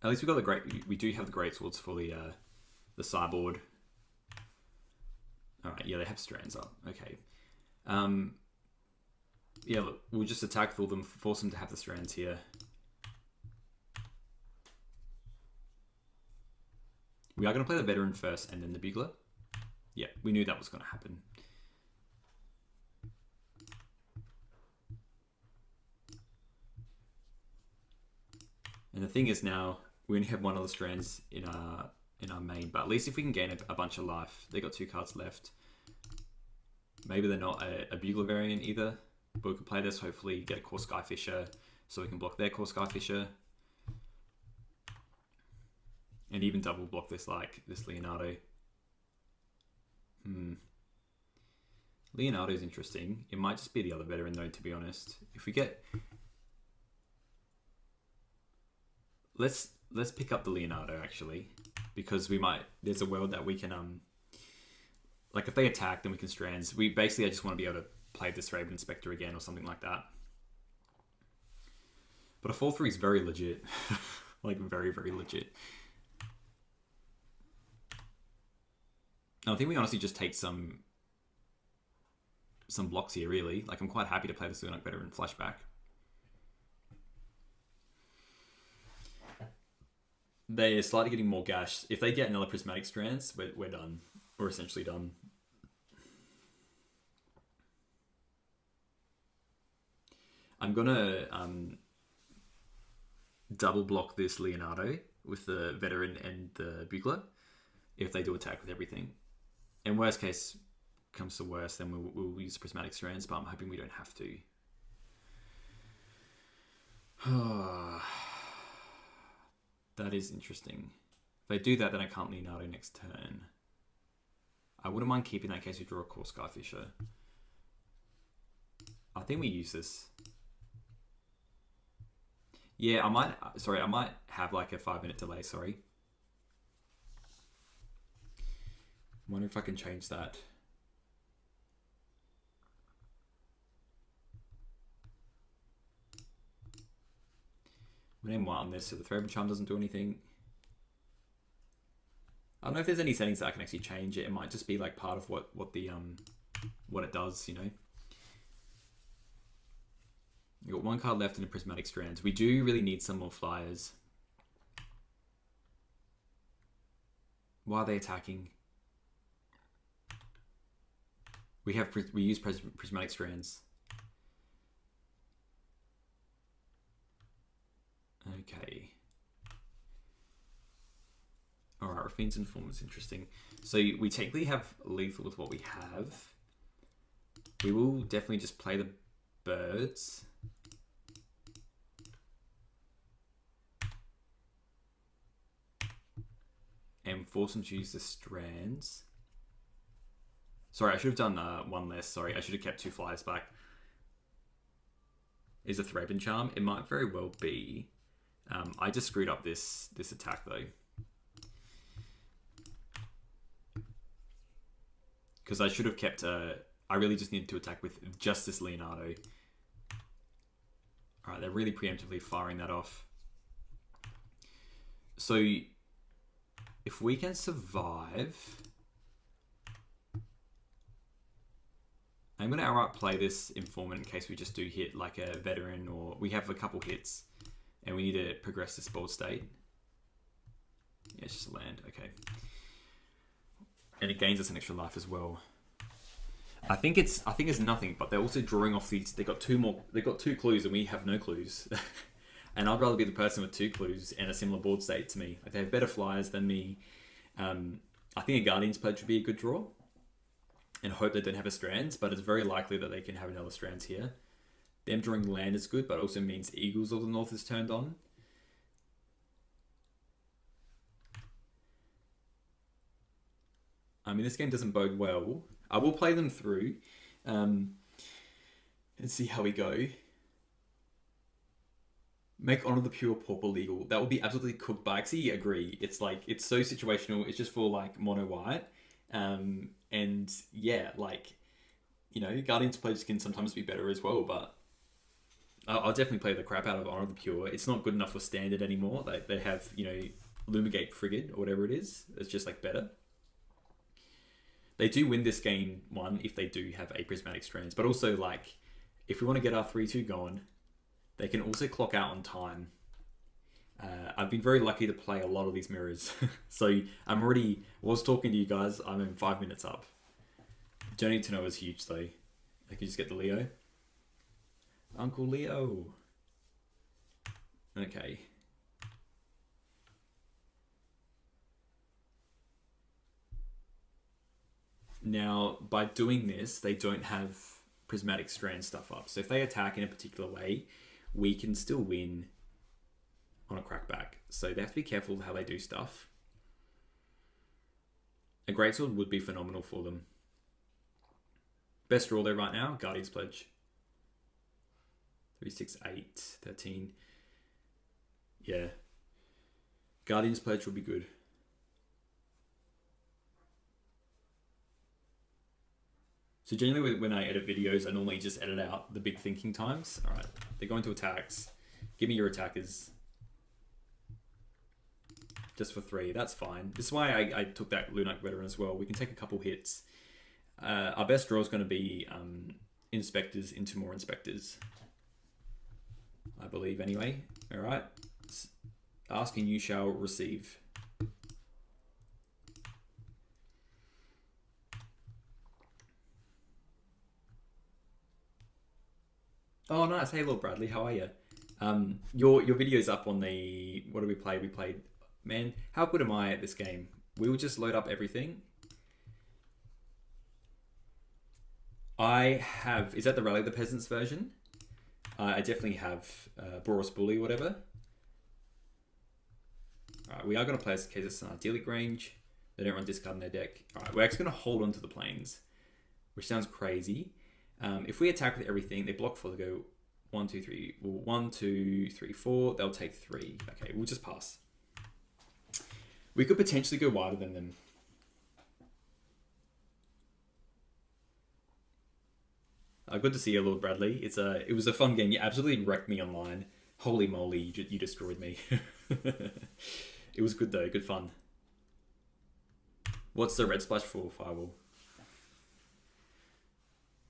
At least we got the great. We do have the great swords for the sideboard. All right, yeah, they have Strands up. Okay. Yeah, look, we'll just attack for them, force them to have the Strands here. We are going to play the veteran first and then the Bugler. Yeah, we knew that was going to happen. And the thing is now, we only have 1 other Strands in our in our main, but at least if we can gain a bunch of life. They got 2 cards left. Maybe they're not a Bugler variant either, but we can play this, hopefully get a Kor Skyfisher so we can block their Kor Skyfisher. And even double block this, like this Leonardo. Leonardo's interesting. It might just be the other veteran though, to be honest. If we get... Let's pick up the Leonardo actually, because we might... There's a world that we can... Like if they attack, then we can strands. I just want to be able to play this Raven Inspector again or something like that. But a 4/3 is very legit. Like very, very legit. I think we honestly just take some blocks here, really. Like, I'm quite happy to play the Leonardo Veteran Flashback. They're slightly getting more gash. If they get another Prismatic Strands, we're done. We're essentially done. I'm gonna double block this Leonardo with the Veteran and the Bugler if they do attack with everything. And worst case comes to worst, then we'll use Prismatic Strands, but I'm hoping we don't have to. That is interesting. If they do that, then I can't Leonardo next turn. I wouldn't mind keeping that in case we draw a Kor Skyfisher. I think we use this. Yeah, I might have like a 5-minute delay, sorry. I wonder if I can change that. We name white on this so the Thread Charm doesn't do anything. I don't know if there's any settings that I can actually change it. It might just be like part of what it does, you know. You got 1 card left in the Prismatic Strands. We do really need some more flyers. Why are they attacking? We use Prismatic Strands. Okay. Alright, Raffine's Inform is interesting. So we technically have lethal with what we have. We will definitely just play the birds. And force them to use the strands. Sorry, I should have done 1 less. Sorry, I should have kept 2 flyers back. Is a Thraben Charm? It might very well be. I just screwed up this attack though. Because I should have kept... I really just needed to attack with just this Leonardo. Alright, they're really preemptively firing that off. So, if we can survive... I'm going to outright play this Informant in case we just do hit like a Veteran, or we have a couple hits and we need to progress this board state. Yeah, it's just a land, okay. And it gains us an extra life as well. I think it's nothing, but they're also drawing off these. They got 2 clues and we have no clues. And I'd rather be the person with 2 clues and a similar board state to me. Like, they have better flyers than me. I think a Guardian's Pledge would be a good draw. And hope they don't have a Strands, but it's very likely that they can have another Strands here. Them drawing land is good, but also means Eagles of the North is turned on. I mean, this game doesn't bode well. I will play them through and see how we go. Make Honor the Pure Pauper legal. That would be absolutely cooked, but I actually agree. It's like, it's so situational. It's just for like mono white. And yeah, like, you know, Guardian's Pledge can sometimes be better as well, but I'll definitely play the crap out of Honor the Pure. It's not good enough for Standard anymore. They have, you know, Lumigate Frigate or whatever it is. It's just like better. They do win this game 1 if they do have a Prismatic Strands, but also like, if we want to get our 3-2 going, they can also clock out on time. I've been very lucky to play a lot of these mirrors. So was talking to you guys, I'm in 5 minutes up. Don't need to know is huge though. I can just get the Leo. Uncle Leo. Okay. Now, by doing this, they don't have Prismatic Strand stuff up. So if they attack in a particular way, we can still win on a crackback. So they have to be careful how they do stuff. A Greatsword would be phenomenal for them. Best draw there right now, Guardian's Pledge. 3, 6, 8, 13. Yeah. Guardian's Pledge would be good. So generally when I edit videos, I normally just edit out the big thinking times. All right, they're going to attacks. Give me your attackers. Just for 3, that's fine. This is why I took that Lunak Veteran as well. We can take a couple hits. Our best draw is going to be Inspectors into more Inspectors. I believe anyway. All right. Asking you shall receive. Oh, nice. Hey, Lord Bradley, how are you? Your video's up on the... What did we play? We played... Man, how good am I at this game? We will just load up everything. I have... Is that the Rally of the Peasants version? I definitely have Boros Bully, whatever. Alright, we are going to play as cases in Idyllic range. They don't run discard in their deck. Alright, we're actually going to hold on to the planes, which sounds crazy. If we attack with everything, they block 4, they go 1, 2, 3. Well, 1, 2, 3, 4. They'll take 3. Okay, we'll just pass. We could potentially go wider than them. Good to see you, Lord Bradley. It was a fun game. You absolutely wrecked me online. Holy moly, you destroyed me. It was good though, good fun. What's the red splash for, Firewall?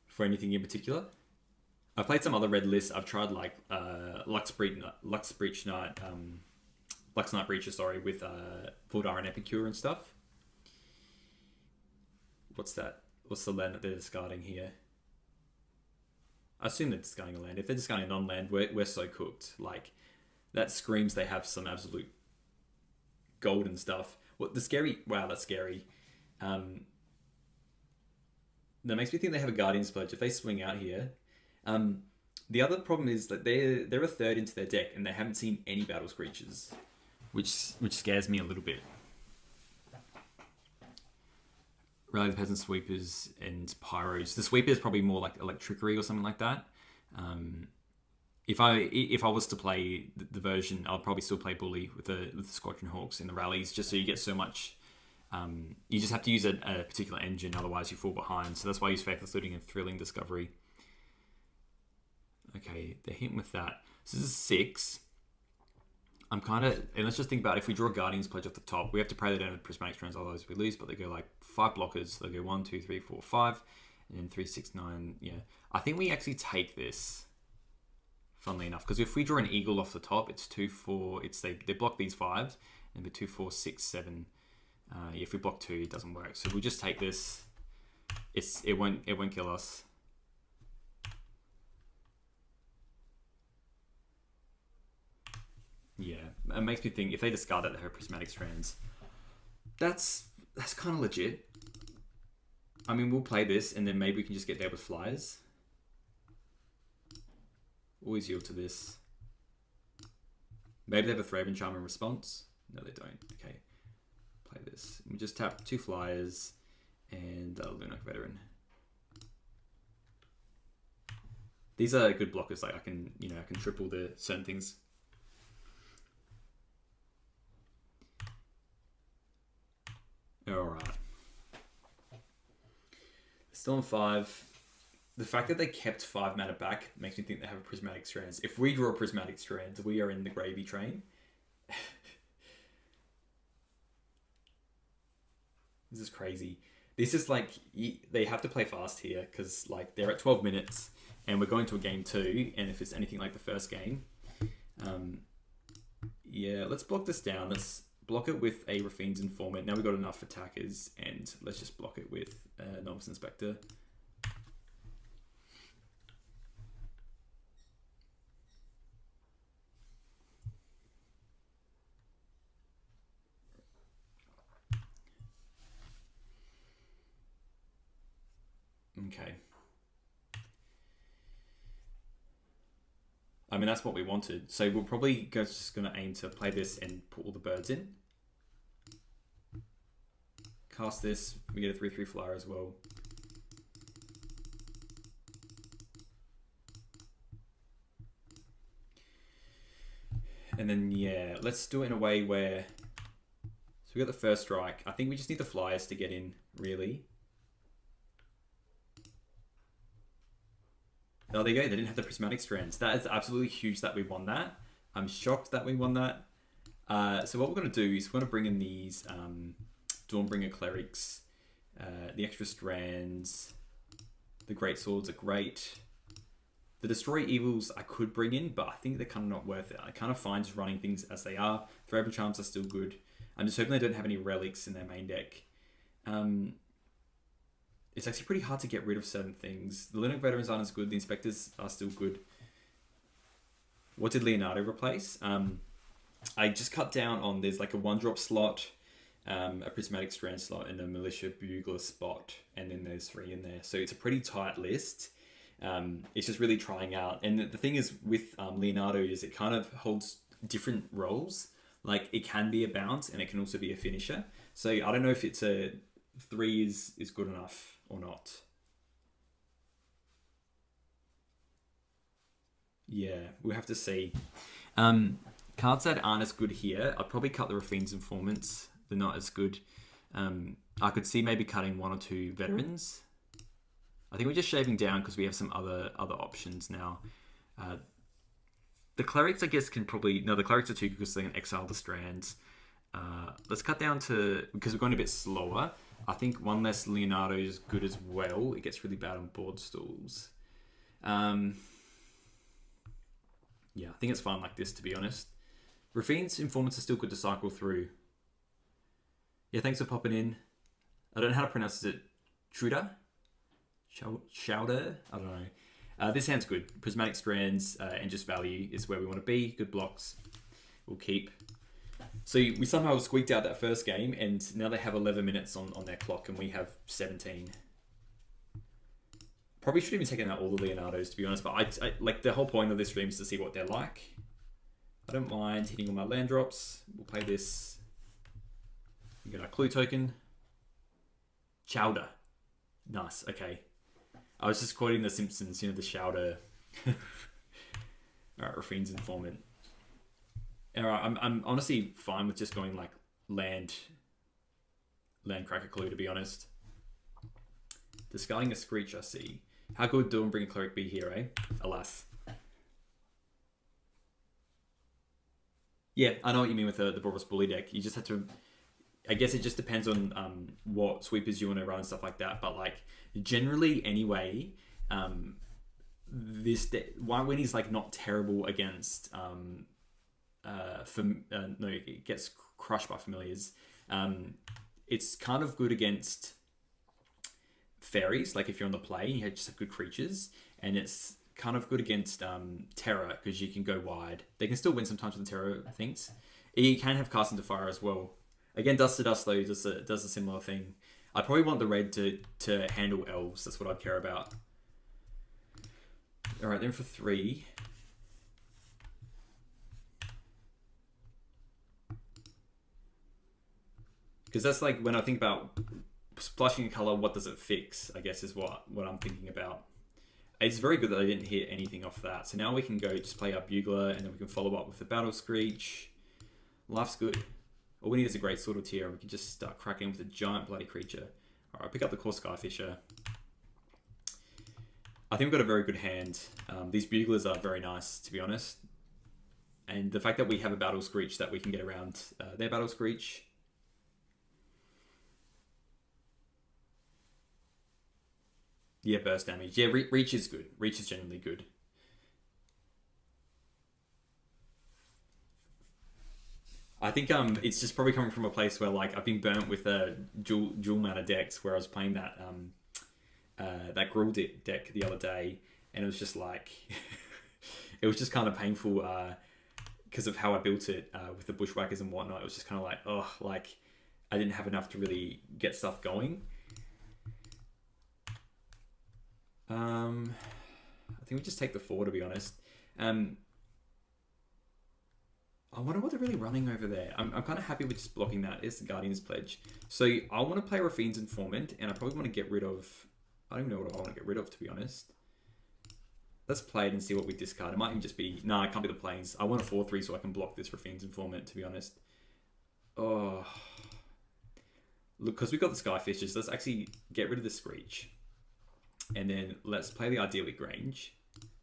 For anything in particular? I've played some other red lists. I've tried like Lux Knight Breacher, sorry, with Voldaren Epicure and stuff. What's that? What's the land that they're discarding here? I assume they're discarding a land. If they're discarding a non-land, we're so cooked. Like, that screams they have some absolute golden stuff. What the scary... Wow, that's scary. That makes me think they have a Guardian's Pledge. If they swing out here... the other problem is that they're a third into their deck and they haven't seen any Battle Screeches, which scares me a little bit. Rally the Peasant Sweepers and Pyros. The Sweeper is probably more like Electrickery or something like that. If I was to play the version, I'll probably still play Bully with the Squadron Hawks in the rallies, just so you get so much. You just have to use a particular engine, otherwise you fall behind. So that's why I use Faithless Looting and Thrilling Discovery. Okay, they're hitting with that. So this is 6. I'm kind of... And let's just think about if we draw Guardian's Pledge off the top, we have to pray they don't have Prismatic Strands, otherwise we lose. But they go like 5 blockers. They go 1, 2, 3, 4, 5. And then 3, 6, 9. Yeah. I think we actually take this, funnily enough. Because if we draw an Eagle off the top, it's 2, 4... They block these 5s. And the 2, 4, 6, 7... if we block 2, it doesn't work. So we'll just take this. It won't kill us. Yeah, it makes me think if they discard that, they have Prismatic Strands. That's kind of legit. I mean, we'll play this, and then maybe we can just get there with flyers. Always yield to this. Maybe they have a Thraben Charm in response. No, they don't. Okay, play this. We just tap 2 flyers and Lunak Veteran. These are good blockers. Like I can triple the certain things. Alright. Still on 5. The fact that they kept 5 mana back makes me think they have a Prismatic Strands. If we draw Prismatic Strands, we are in the gravy train. This is crazy. This is like... They have to play fast here, because like they're at 12 minutes, and we're going to a game 2, and if it's anything like the first game... yeah, let's block this down. Let's... block it with a Rafine's Informant. Now we've got enough attackers, and let's just block it with Novice Inspector. Okay. I mean, that's what we wanted. So we'll probably just going to aim to play this and put all the birds in. Cast this. We get a 3/3 flyer as well. And then, yeah, let's do it in a way where... So we got the first strike. I think we just need the flyers to get in, really. Oh, there you go. They didn't have the prismatic strands. That is absolutely huge that we won that. I'm shocked that we won that. So what we're going to do is we're going to bring in these Dawnbringer Clerics, the extra strands. The Great Swords are great. The Destroy Evils I could bring in, but I think they're kind of not worth it. I kind of find just running things as they are. Forever Charms are still good. I'm just hoping they don't have any relics in their main deck. It's actually pretty hard to get rid of certain things. The Linux Veterans aren't as good. The Inspectors are still good. What did Leonardo replace? I just cut down on, there's like a 1-drop slot, a Prismatic Strand slot, and a Militia Bugler spot. And then there's 3 in there. So it's a pretty tight list. It's just really trying out. And the thing is with Leonardo is it kind of holds different roles. Like it can be a bounce and it can also be a finisher. So I don't know if it's a 3 is good enough or not. Yeah, we'll have to see. Cards that aren't as good here, I'd probably cut the Raffine's Informants. They're not as good. I could see maybe cutting 1 or 2 Veterans. I think we're just shaving down because we have some other options now. The Clerics, I guess, can probably... No, the Clerics are too good because they can exile the strands. Let's cut down to... Because we're going a bit slower. I think 1 less Leonardo is good as well. It gets really bad on board stalls. Yeah, I think it's fine like this, to be honest. Raffine's Informants are still good to cycle through. Yeah, thanks for popping in. I don't know how to pronounce it. Truda? Chowder? I don't know. This hand's good. Prismatic Strands and just value is where we want to be. Good blocks. We'll keep. So we somehow squeaked out that first game, and now they have 11 minutes on their clock, and we have 17. Probably should have even taken out all the Leonardos, to be honest, but I like the whole point of this stream is to see what they're like. I don't mind hitting all my land drops. We'll play this. We got our clue token. Chowder. Nice, okay. I was just quoting The Simpsons, you know, the Chowder. Alright, Raffine's Informant. Alright, I'm honestly fine with just going like land cracker clue, to be honest. Discarding a Screech, I see. How good do Dawnbringer Cleric be here, eh? Alas. Yeah, I know what you mean with the Boros Bully deck. You just have to... I guess it just depends on what sweepers you want to run and stuff like that. But like generally anyway, this White Winnie's like not terrible against no, it gets crushed by familiars. It's kind of good against fairies. Like if you're on the play, you just have good creatures, and it's kind of good against terror because you can go wide. They can still win sometimes with the terror things. You can have Cast into Fire as well. Again, Dust to Dust though does a similar thing. I probably want the red to handle elves. That's what I'd care about. All right, then for 3. Because that's like when I think about splashing a color, what does it fix? I guess is what I'm thinking about. It's very good that I didn't hit anything off that. So now we can go just play our Bugler, and then we can follow up with the Battle Screech. Life's good. All we need is a Great Sword or Tier, and we can just start cracking with a giant bloody creature. All right, pick up the Kor Skyfisher. I think we've got a very good hand. These Buglers are very nice, to be honest. And the fact that we have a Battle Screech that we can get around their Battle Screech. Yeah, burst damage. Yeah, Reach is good. Reach is generally good. I think it's just probably coming from a place where like I've been burnt with dual mana decks where I was playing that that Gruul deck the other day, and it was just like it was just kind of painful because of how I built it with the bushwhackers and whatnot. It was just kind of like, oh, like I didn't have enough to really get stuff going. I think we just take the 4, to be honest. I wonder what they're really running over there. I'm kind of happy with just blocking that. It's the Guardian's Pledge. So I want to play Rafine's Informant, and I probably want to get rid of... I don't even know what I want to get rid of, to be honest. Let's play it and see what we discard. It might even just be... No, it can't be the Plains. I want a 4-3 so I can block this Rafine's Informant, to be honest. Oh... Look, because we've got the Skyfishers, let's actually get rid of the Screech. And then let's play the Ideally Grange.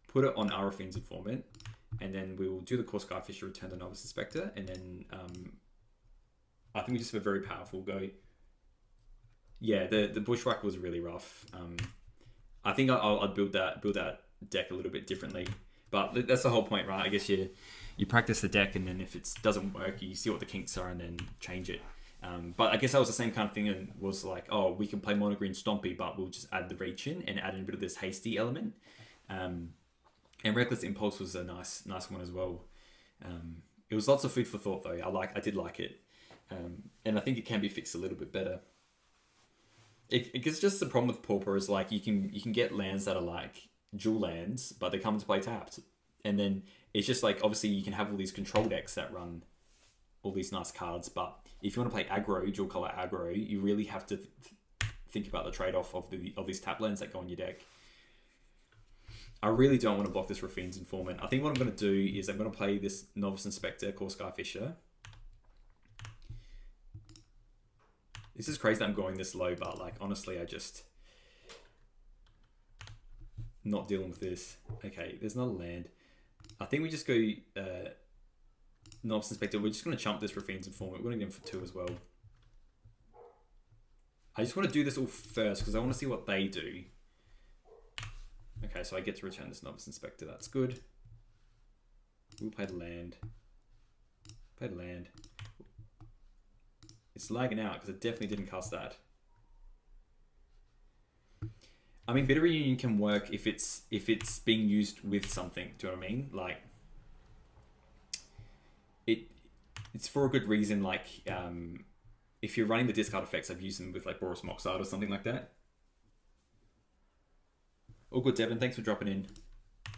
Put it on our Rafine's Informant. And then we will do the Kor Skyfisher, return the Novice Inspector, and then I think we just have a very powerful go. Yeah, the Bushwhack was really rough. I think I'd build that deck a little bit differently, but that's the whole point, right? I guess you practice the deck, and then if it doesn't work, you see what the kinks are, and then change it. But I guess that was the same kind of thing, and was like, oh, we can play Mono Green Stompy, but we'll just add the reach in and add in a bit of this hasty element. And Reckless Impulse was a nice one as well. It was lots of food for thought though. I did like it, and I think it can be fixed a little bit better. It's just the problem with Pauper is like you can get lands that are like dual lands, but they come into play tapped, and then it's just like obviously you can have all these control decks that run all these nice cards, but if you want to play aggro, dual color aggro, you really have to think about the trade-off of these tap lands that go on your deck. I really don't want to block this Rafine's Informant. I think what I'm going to do is I'm going to play this Novice Inspector, Kor Skyfisher. This is crazy that I'm going this low, but like honestly, I just not dealing with this. Okay, there's not a land. I think we just go Novice Inspector. We're just going to chump this Rafine's Informant. We're going to get him for 2 as well. I just want to do this all first because I want to see what they do. Okay, so I get to return this Novice Inspector. That's good. We'll play the land. Play the land. It's lagging out because it definitely didn't cast that. I mean, Bitter Reunion can work if it's being used with something. Do you know what I mean? Like, it's for a good reason. Like, if you're running the discard effects, I've used them with like Boros Moxart or something like that. Oh, good, Devin. Thanks for dropping in.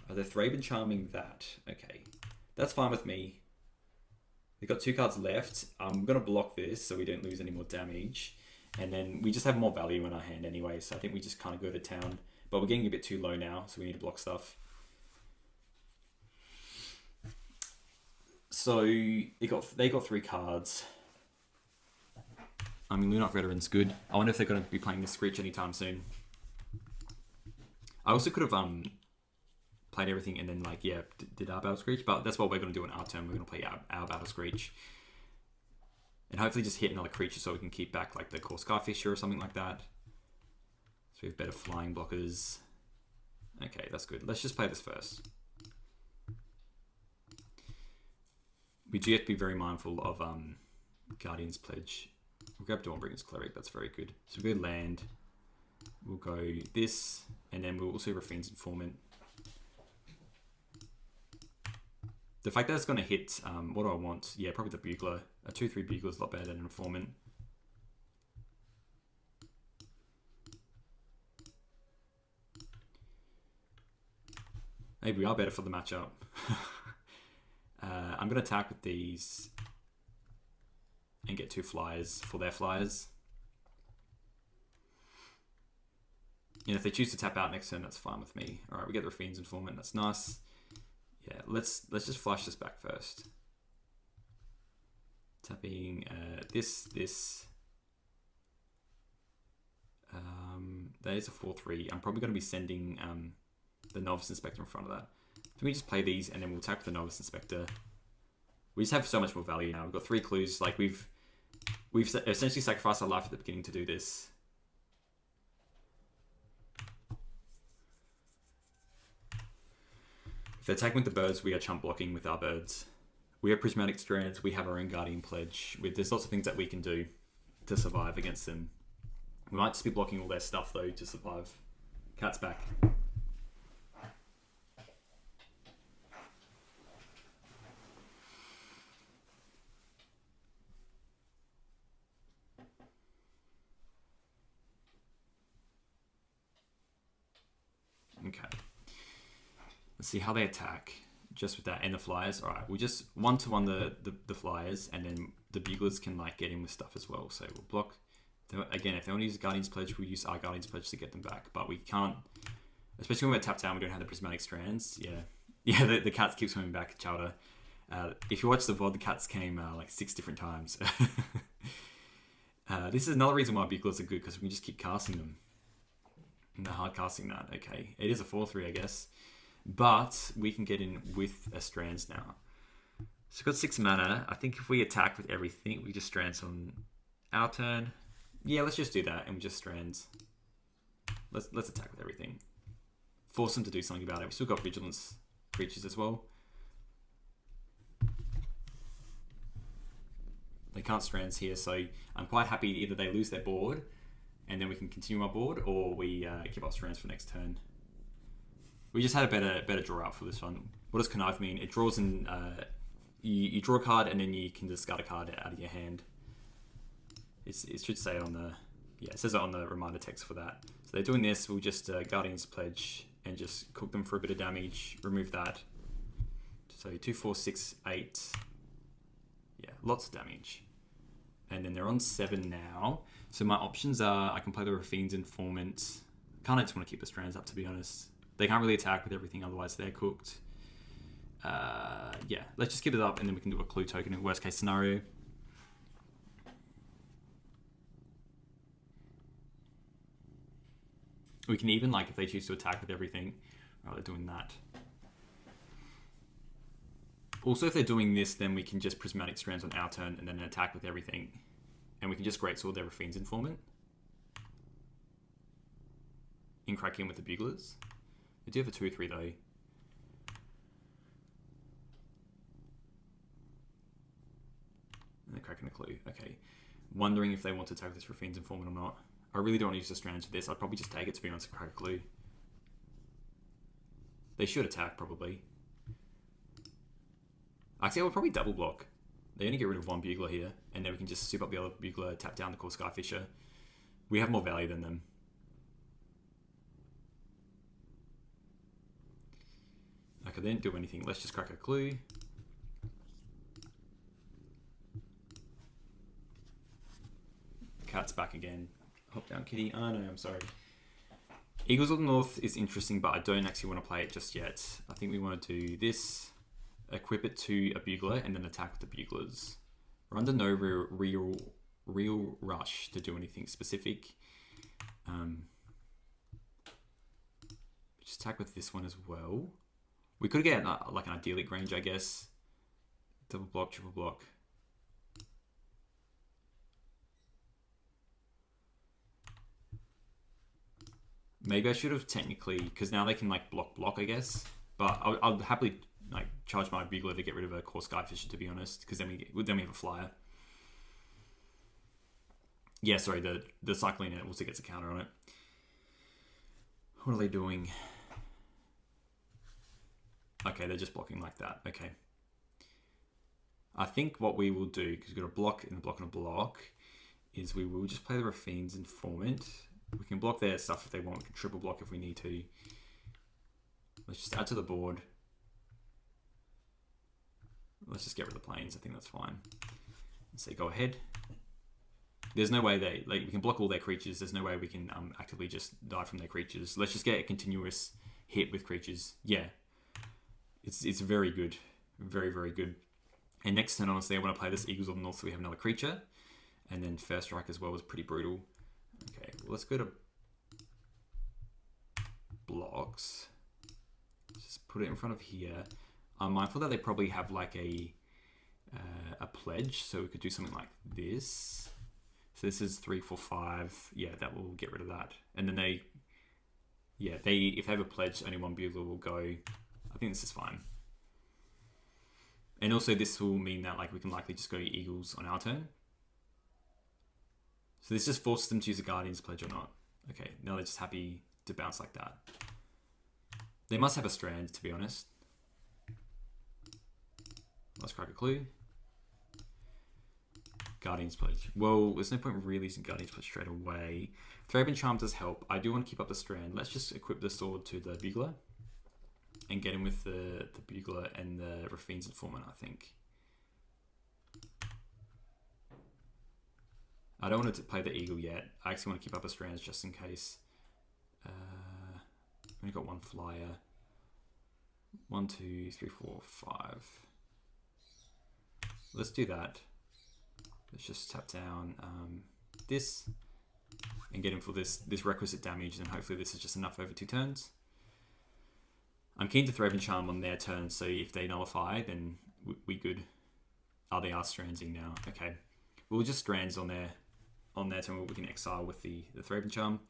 Are they Thraben Charming that? Okay. That's fine with me. They've got 2 cards left. I'm going to block this so we don't lose any more damage. And then we just have more value in our hand anyway. So I think we just kind of go to town. But we're getting a bit too low now, so we need to block stuff. So they got 3 cards. I mean, Lunar Veteran's good. I wonder if they're going to be playing this Screech anytime soon. I also could have played everything and then like, yeah, did our Battle Screech, but that's what we're going to do in our turn. We're going to play our Battle Screech. And hopefully just hit another creature so we can keep back like the Kor Skyfisher or something like that. So we have better flying blockers. Okay, that's good. Let's just play this first. We do have to be very mindful of Guardian's Pledge. We'll grab Dawnbringer's Cleric, that's very good. So we'll go land. We'll go this, and then we'll also Rafine's Informant. The fact that it's going to hit, what do I want? Yeah, probably the Bugler. A 2-3 Bugler is a lot better than an Informant. Maybe we are better for the matchup. I'm going to attack with these and get 2 flyers for their flyers. You know, if they choose to tap out next turn, that's fine with me. All right, we get the Rafine's Informant. That's nice. Yeah, let's just flush this back first. Tapping this. That is a 4-3. I'm probably going to be sending the Novice Inspector in front of that. Let me just play these, and then we'll tap the Novice Inspector. We just have so much more value now. We've got 3 clues. Like we've essentially sacrificed our life at the beginning to do this. If they're attacking with the birds, we are chump blocking with our birds. We have Prismatic Strands. We have our own Guardian Pledge. There's lots of things that we can do to survive against them. We might just be blocking all their stuff though to survive. Cat's back. Okay. Let's see how they attack. Just with that and the flyers. All right, we'll just 1-1 the flyers, and then the buglers can like get in with stuff as well. So we'll block. Again, if they want to use Guardian's Pledge, we'll use our Guardian's Pledge to get them back. But we can't, especially when we're tapped down, we don't have the Prismatic Strands. Yeah, the cats keep swimming back, Chowder. If you watch the VOD, the cats came like 6 different times. This is another reason why buglers are good, because we can just keep casting them. And they're hard casting that. Okay, it is a 4/3, I guess. But we can get in with a Strands now. So we've got 6 mana. I think if we attack with everything, we just Strands on our turn. Yeah, let's just do that, and we just Strands. Let's attack with everything. Force them to do something about it. We've still got Vigilance creatures as well. They can't Strands here, so I'm quite happy either they lose their board, and then we can continue our board, or we keep our Strands for next turn. We just had a better draw out for this one. What does Connive mean? It draws in... you draw a card, and then you can discard a card out of your hand. It should say on the... Yeah, it says it on the reminder text for that. So they're doing this. We'll just Guardian's Pledge and just cook them for a bit of damage. Remove that. So 2, 4, 6, 8. Yeah, lots of damage. And then they're on 7 now. So my options are I can play the Raffine's Informant. Kind of just want to keep the Strands up, to be honest. They can't really attack with everything, otherwise they're cooked. Yeah, let's just keep it up, and then we can do a clue token in worst case scenario. We can even, like, if they choose to attack with everything, oh, they're doing that. Also, if they're doing this, then we can just Prismatic Strands on our turn and then attack with everything. And we can just Greatsword their Raffine's Informant. And crack in with the Buglers. They do have a 2/3 though. And they're cracking a clue. Okay. Wondering if they want to attack this Raffine's Informant or not. I really don't want to use the Strands for this. I'd probably just take it, to be honest, and crack a clue. They should attack, probably. Actually, I would probably double block. They only get rid of 1 Bugler here, and then we can just soup up the other Bugler, tap down the Kor Skyfisher. We have more value than them. Okay, they didn't do anything. Let's just crack a clue. Cat's back again. Hop down, kitty. Oh no, I'm sorry. Eagles of the North is interesting, but I don't actually want to play it just yet. I think we want to do this, equip it to a Bugler, and then attack with the Buglers. We're under no real rush to do anything specific. Just attack with this one as well. We could get like an idyllic range, I guess. Double block, triple block. Maybe I should have technically, because now they can like block, I guess. But I'll happily like charge my Bugler to get rid of a Kor Skyfisher, to be honest, because then we have a flyer. Yeah, sorry, the cycling it also gets a counter on it. What are they doing? Okay, they're just blocking like that. Okay. I think what we will do, because we've got a block and a block and a block, is we will just play the Raffine's Informant. We can block their stuff if they want. We can triple block if we need to. Let's just add to the board. Let's just get rid of the planes. I think that's fine. Let's say go ahead. There's no way we can block all their creatures. There's no way we can actively just die from their creatures. Let's just get a continuous hit with creatures. Yeah. It's very good. Very, very good. And next turn, honestly, I want to play this Eagles of the North so we have another creature. And then First Strike as well was pretty brutal. Okay, well, let's go to blocks. Just put it in front of here. I'm mindful that they probably have like a pledge, so we could do something like this. So this is 3, 4, 5. Yeah, that will get rid of that. And then if they have a pledge, only 1 Bugler will go. I think this is fine. And also this will mean that like we can likely just go to Eagles on our turn. So this just forces them to use a Guardian's Pledge or not. Okay, now they're just happy to bounce like that. They must have a Strand, to be honest. Let's crack a clue. Guardian's Pledge. Well, there's no point really using Guardian's Pledge straight away. Thraben Charm does help. I do want to keep up the Strand. Let's just equip the sword to the Bugler and get him with the Bugler and the Raffine's Informant, I think. I don't want to play the Eagle yet. I actually want to keep up the Strands just in case. Only got one flyer. 1, 2, 3, 4, 5. Let's do that. Let's just tap down this and get him for this requisite damage, and hopefully this is just enough over 2 turns. I'm keen to Thraben Charm on their turn, so if they nullify, then we good. Oh, they are strandsing now. Okay, we'll just strands on their turn. We can exile with the Thraben Charm,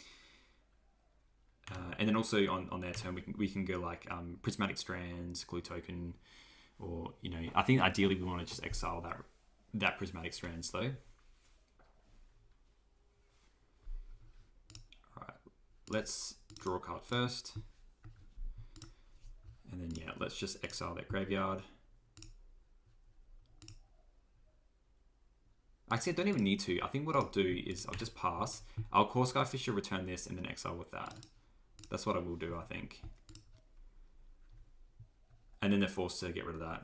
and then also on their turn we can go like Prismatic Strands, Glue Token, or I think ideally we want to just exile that Prismatic Strands though. All right, let's draw a card first. And then, yeah, let's just exile that graveyard. Actually, I don't even need to. I think what I'll do is I'll just pass. I'll Kor Skyfisher, return this, and then exile with that. That's what I will do, I think. And then they're forced to get rid of that.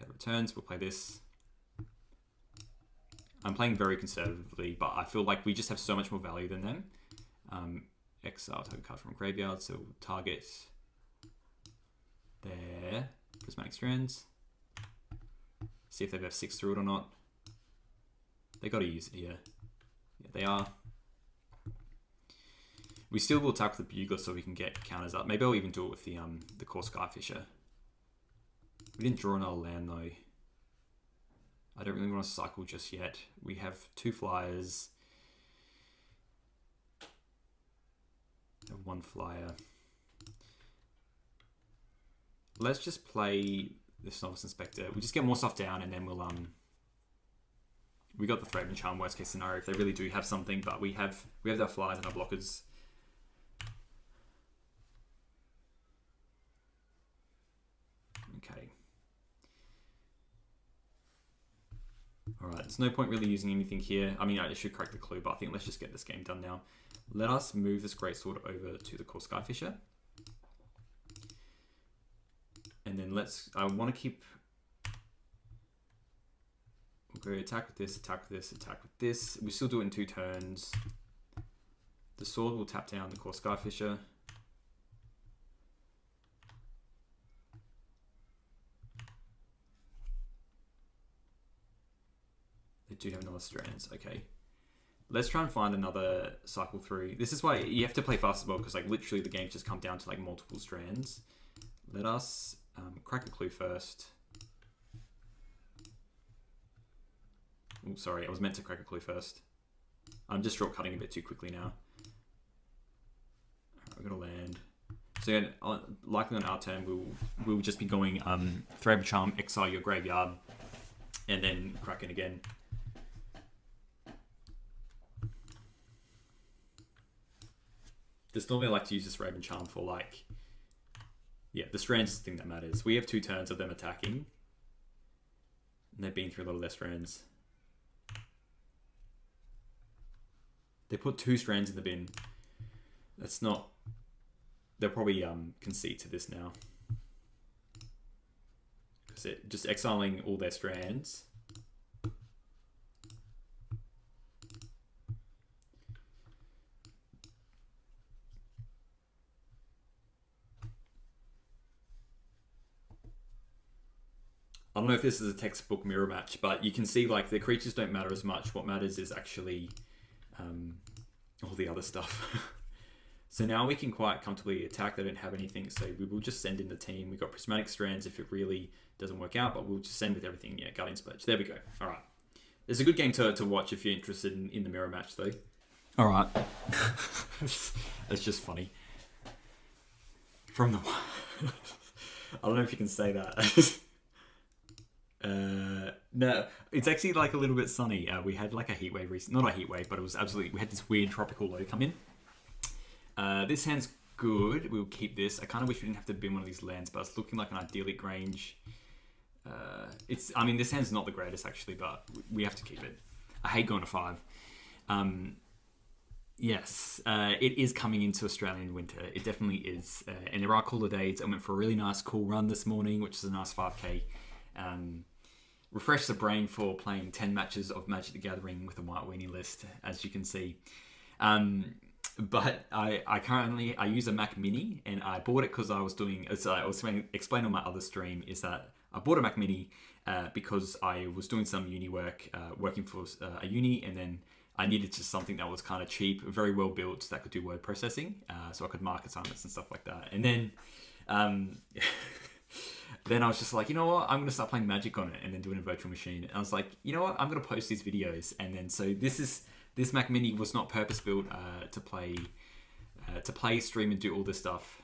Okay, returns. We'll play this. I'm playing very conservatively, but I feel like we just have so much more value than them. Exile token card from a graveyard, so we'll target their Prismatic Strands. See if they have 6 through it or not. They got to use it here. Yeah, they are. We still will attack with the Bugler so we can get counters up. Maybe I'll even do it with the Kor Skyfisher. We didn't draw another land though. I don't really want to cycle just yet. We have 2 flyers. 1 flyer. Let's just play this Novice Inspector. We just get more stuff down, and then we'll we got the Thraben Charm worst case scenario if they really do have something, but we have our flyers and our blockers. Okay. Alright, there's no point really using anything here. I mean, I should correct the clue, but I think let's just get this game done now. Let us move this Greatsword over to the Kor Skyfisher. And then I want to keep... We'll go attack with this, attack with this, attack with this. We still do it in 2 turns. The sword will tap down the Kor Skyfisher. They do have another strands, okay. Let's try and find another cycle through. This is why you have to play fast as well, because like literally the game's just come down to like multiple strands. Let us crack a clue first. Oh, sorry, I was meant to crack a clue first. I'm just shortcutting a bit too quickly now. Alright, we're gonna land. So yeah, likely on our turn, we'll just be going Thraben Charm, exile your graveyard, and then crack it again. Just normally I like to use this Thraben Charm for like, yeah, the strands is the thing that matters. We have 2 turns of them attacking, and they've been through a lot of their strands. They put 2 strands in the bin. That's not... They'll probably concede to this now. Because it just exiling all their strands. I don't know if this is a textbook mirror match, but you can see like the creatures don't matter as much. What matters is actually all the other stuff. So now we can quite comfortably attack. They don't have anything, so we will just send in the team. We've got Prismatic Strands if it really doesn't work out, but we'll just send with everything. Yeah, Guardian's Pledge. There we go. All right. It's a good game to watch if you're interested in the mirror match, though. All right. It's just funny. From the... I don't know if you can say that. No, it's actually like a little bit sunny. We had like a heat wave recently. Not a heat wave, but it was absolutely... We had this weird tropical low come in. This hand's good. We'll keep this. I kind of wish we didn't have to bin one of these lands, but it's looking like an idyllic range. I mean, this hand's not the greatest actually, but we have to keep it. I hate going to 5. Yes, it is coming into Australian winter. It definitely is. And there are cooler days. I went for a really nice cool run this morning, which is a nice 5k. Refresh the brain for playing 10 matches of Magic the Gathering with a white weenie list, as you can see. But I use a Mac Mini, and I bought it because I was doing, as I was explaining on my other stream, is that I bought a Mac Mini because I was doing some uni work, working for a uni, and then I needed just something that was kind of cheap, very well built, that could do word processing, so I could mark assignments and stuff like that. And then, then I was just like, you know what, I'm going to start playing Magic on it, and then doing a virtual machine. And I was like, you know what, I'm going to post these videos. And then, so this Mac Mini was not purpose built to play, stream, and do all this stuff.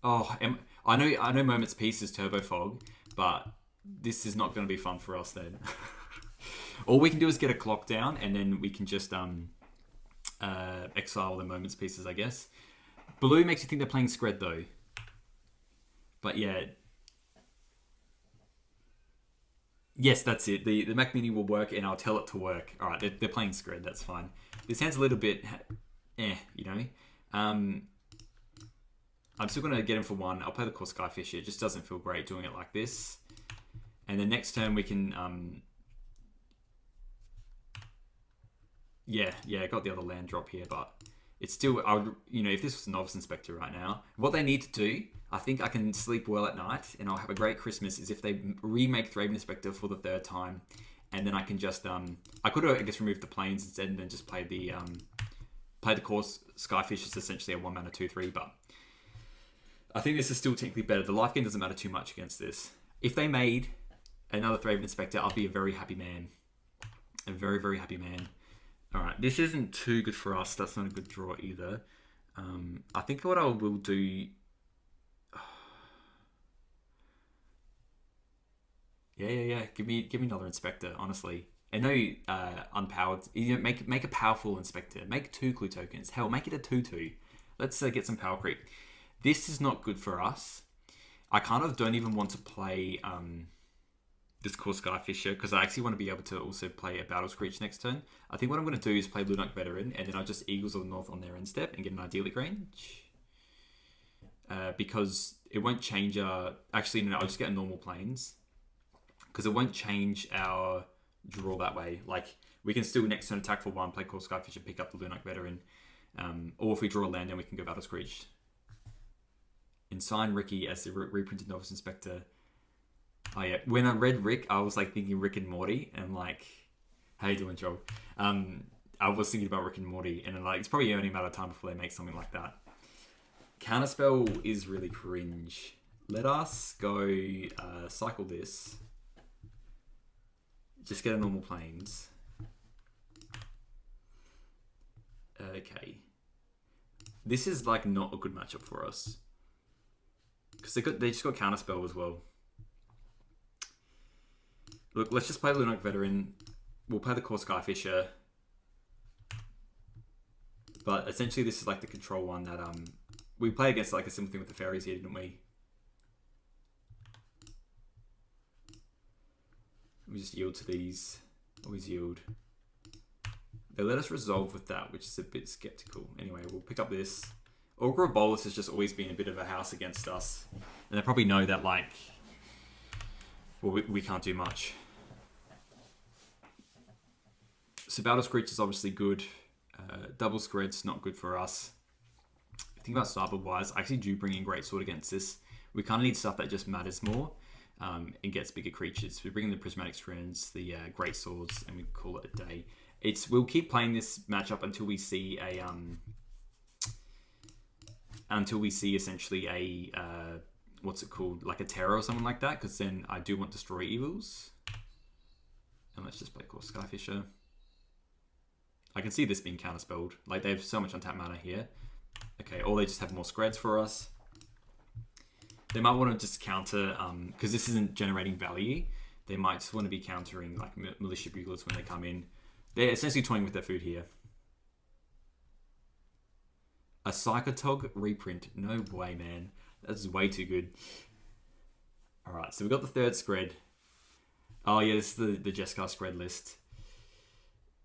Oh, I know Moments Peace is Turbo Fog, but this is not going to be fun for us then. All we can do is get a clock down, and then we can just exile the Moments Pieces, I guess. Blue makes you think they're playing Skred though. But yeah. Yes, that's it. The Mac Mini will work, and I'll tell it to work. Alright, they're playing Skred, that's fine. This hand's a little bit you know. I'm still going to get him for 1. I'll play the Kor Skyfisher. It just doesn't feel great doing it like this. And then next turn we can... Yeah, I got the other land drop here, but it's still... you know, if this was a Novice Inspector right now, what they need to do, I think I can sleep well at night, and I'll have a great Christmas, is if they remake Thraben Inspector for the 3rd time, and then I can just... I could have, I guess, removed the planes instead, and then just play the Kor Skyfish. It's essentially a 1 mana 2/3, but... I think this is still technically better. The life gain doesn't matter too much against this. If they made another Thraben Inspector, I'll be a very happy man. A very, very happy man. Alright, this isn't too good for us. That's not a good draw either. I think what I will do... Yeah. Give me another Inspector, honestly. And no unpowered. You know, make a powerful Inspector. Make 2 clue tokens. Hell, make it a 2/2. Let's get some power creep. This is not good for us. I kind of don't even want to play this Kor Skyfisher, because I actually want to be able to also play a Battle Screech next turn. I think what I'm going to do is play Lunark Veteran, and then I'll just Eagles of the North on their end step and get an idyllic range. Because it won't change our... Actually, no, I'll just get a normal planes. Because it won't change our draw that way. Like, we can still next turn attack for 1, play Kor Skyfisher, pick up the Lunark Veteran. Or if we draw a land, then we can go Battle Screech. And sign Ricky as the reprinted Novice Inspector. Oh yeah, when I read Rick, I was like thinking Rick and Morty, and like, how you doing, Joe? I was thinking about Rick and Morty, and like, it's probably only a matter of time before they make something like that. Counterspell is really cringe. Let us go cycle this. Just get a normal planes. Okay. This is like not a good matchup for us. Because they just got Counterspell as well. Look, let's just play the Lunark Veteran. We'll play the Kor Skyfisher. But essentially this is like the control one that we play against, like a similar thing with the fairies here, didn't we? We just yield to these. Always yield. They let us resolve with that, which is a bit skeptical. Anyway, we'll pick up this. Aggro Bolus has just always been a bit of a house against us. And they probably know that, like, well, we can't do much. So Battle Screech is obviously good. Double Skred's not good for us. Think about Cyber-wise, I actually do bring in Greatsword against this. We kind of need stuff that just matters more and gets bigger creatures. We bring in the Prismatic Strands, the Great Swords, and we call it a day. We'll keep playing this matchup until we see a... essentially a what's it called, like a Terror or something like that, because then I do want Destroy Evils. And let's just play Kor Skyfisher. I can see this being counterspelled. Like, they have so much untapped mana here. Okay, or they just have more Skreds for us. They might want to just counter, because this isn't generating value, they might just want to be countering like Militia Buglers when they come in. They're essentially toying with their food here. A Psychotog reprint. No way, man. That's way too good. Alright, so we got the third Skred. Oh yeah, this is the Jeskai Skred list.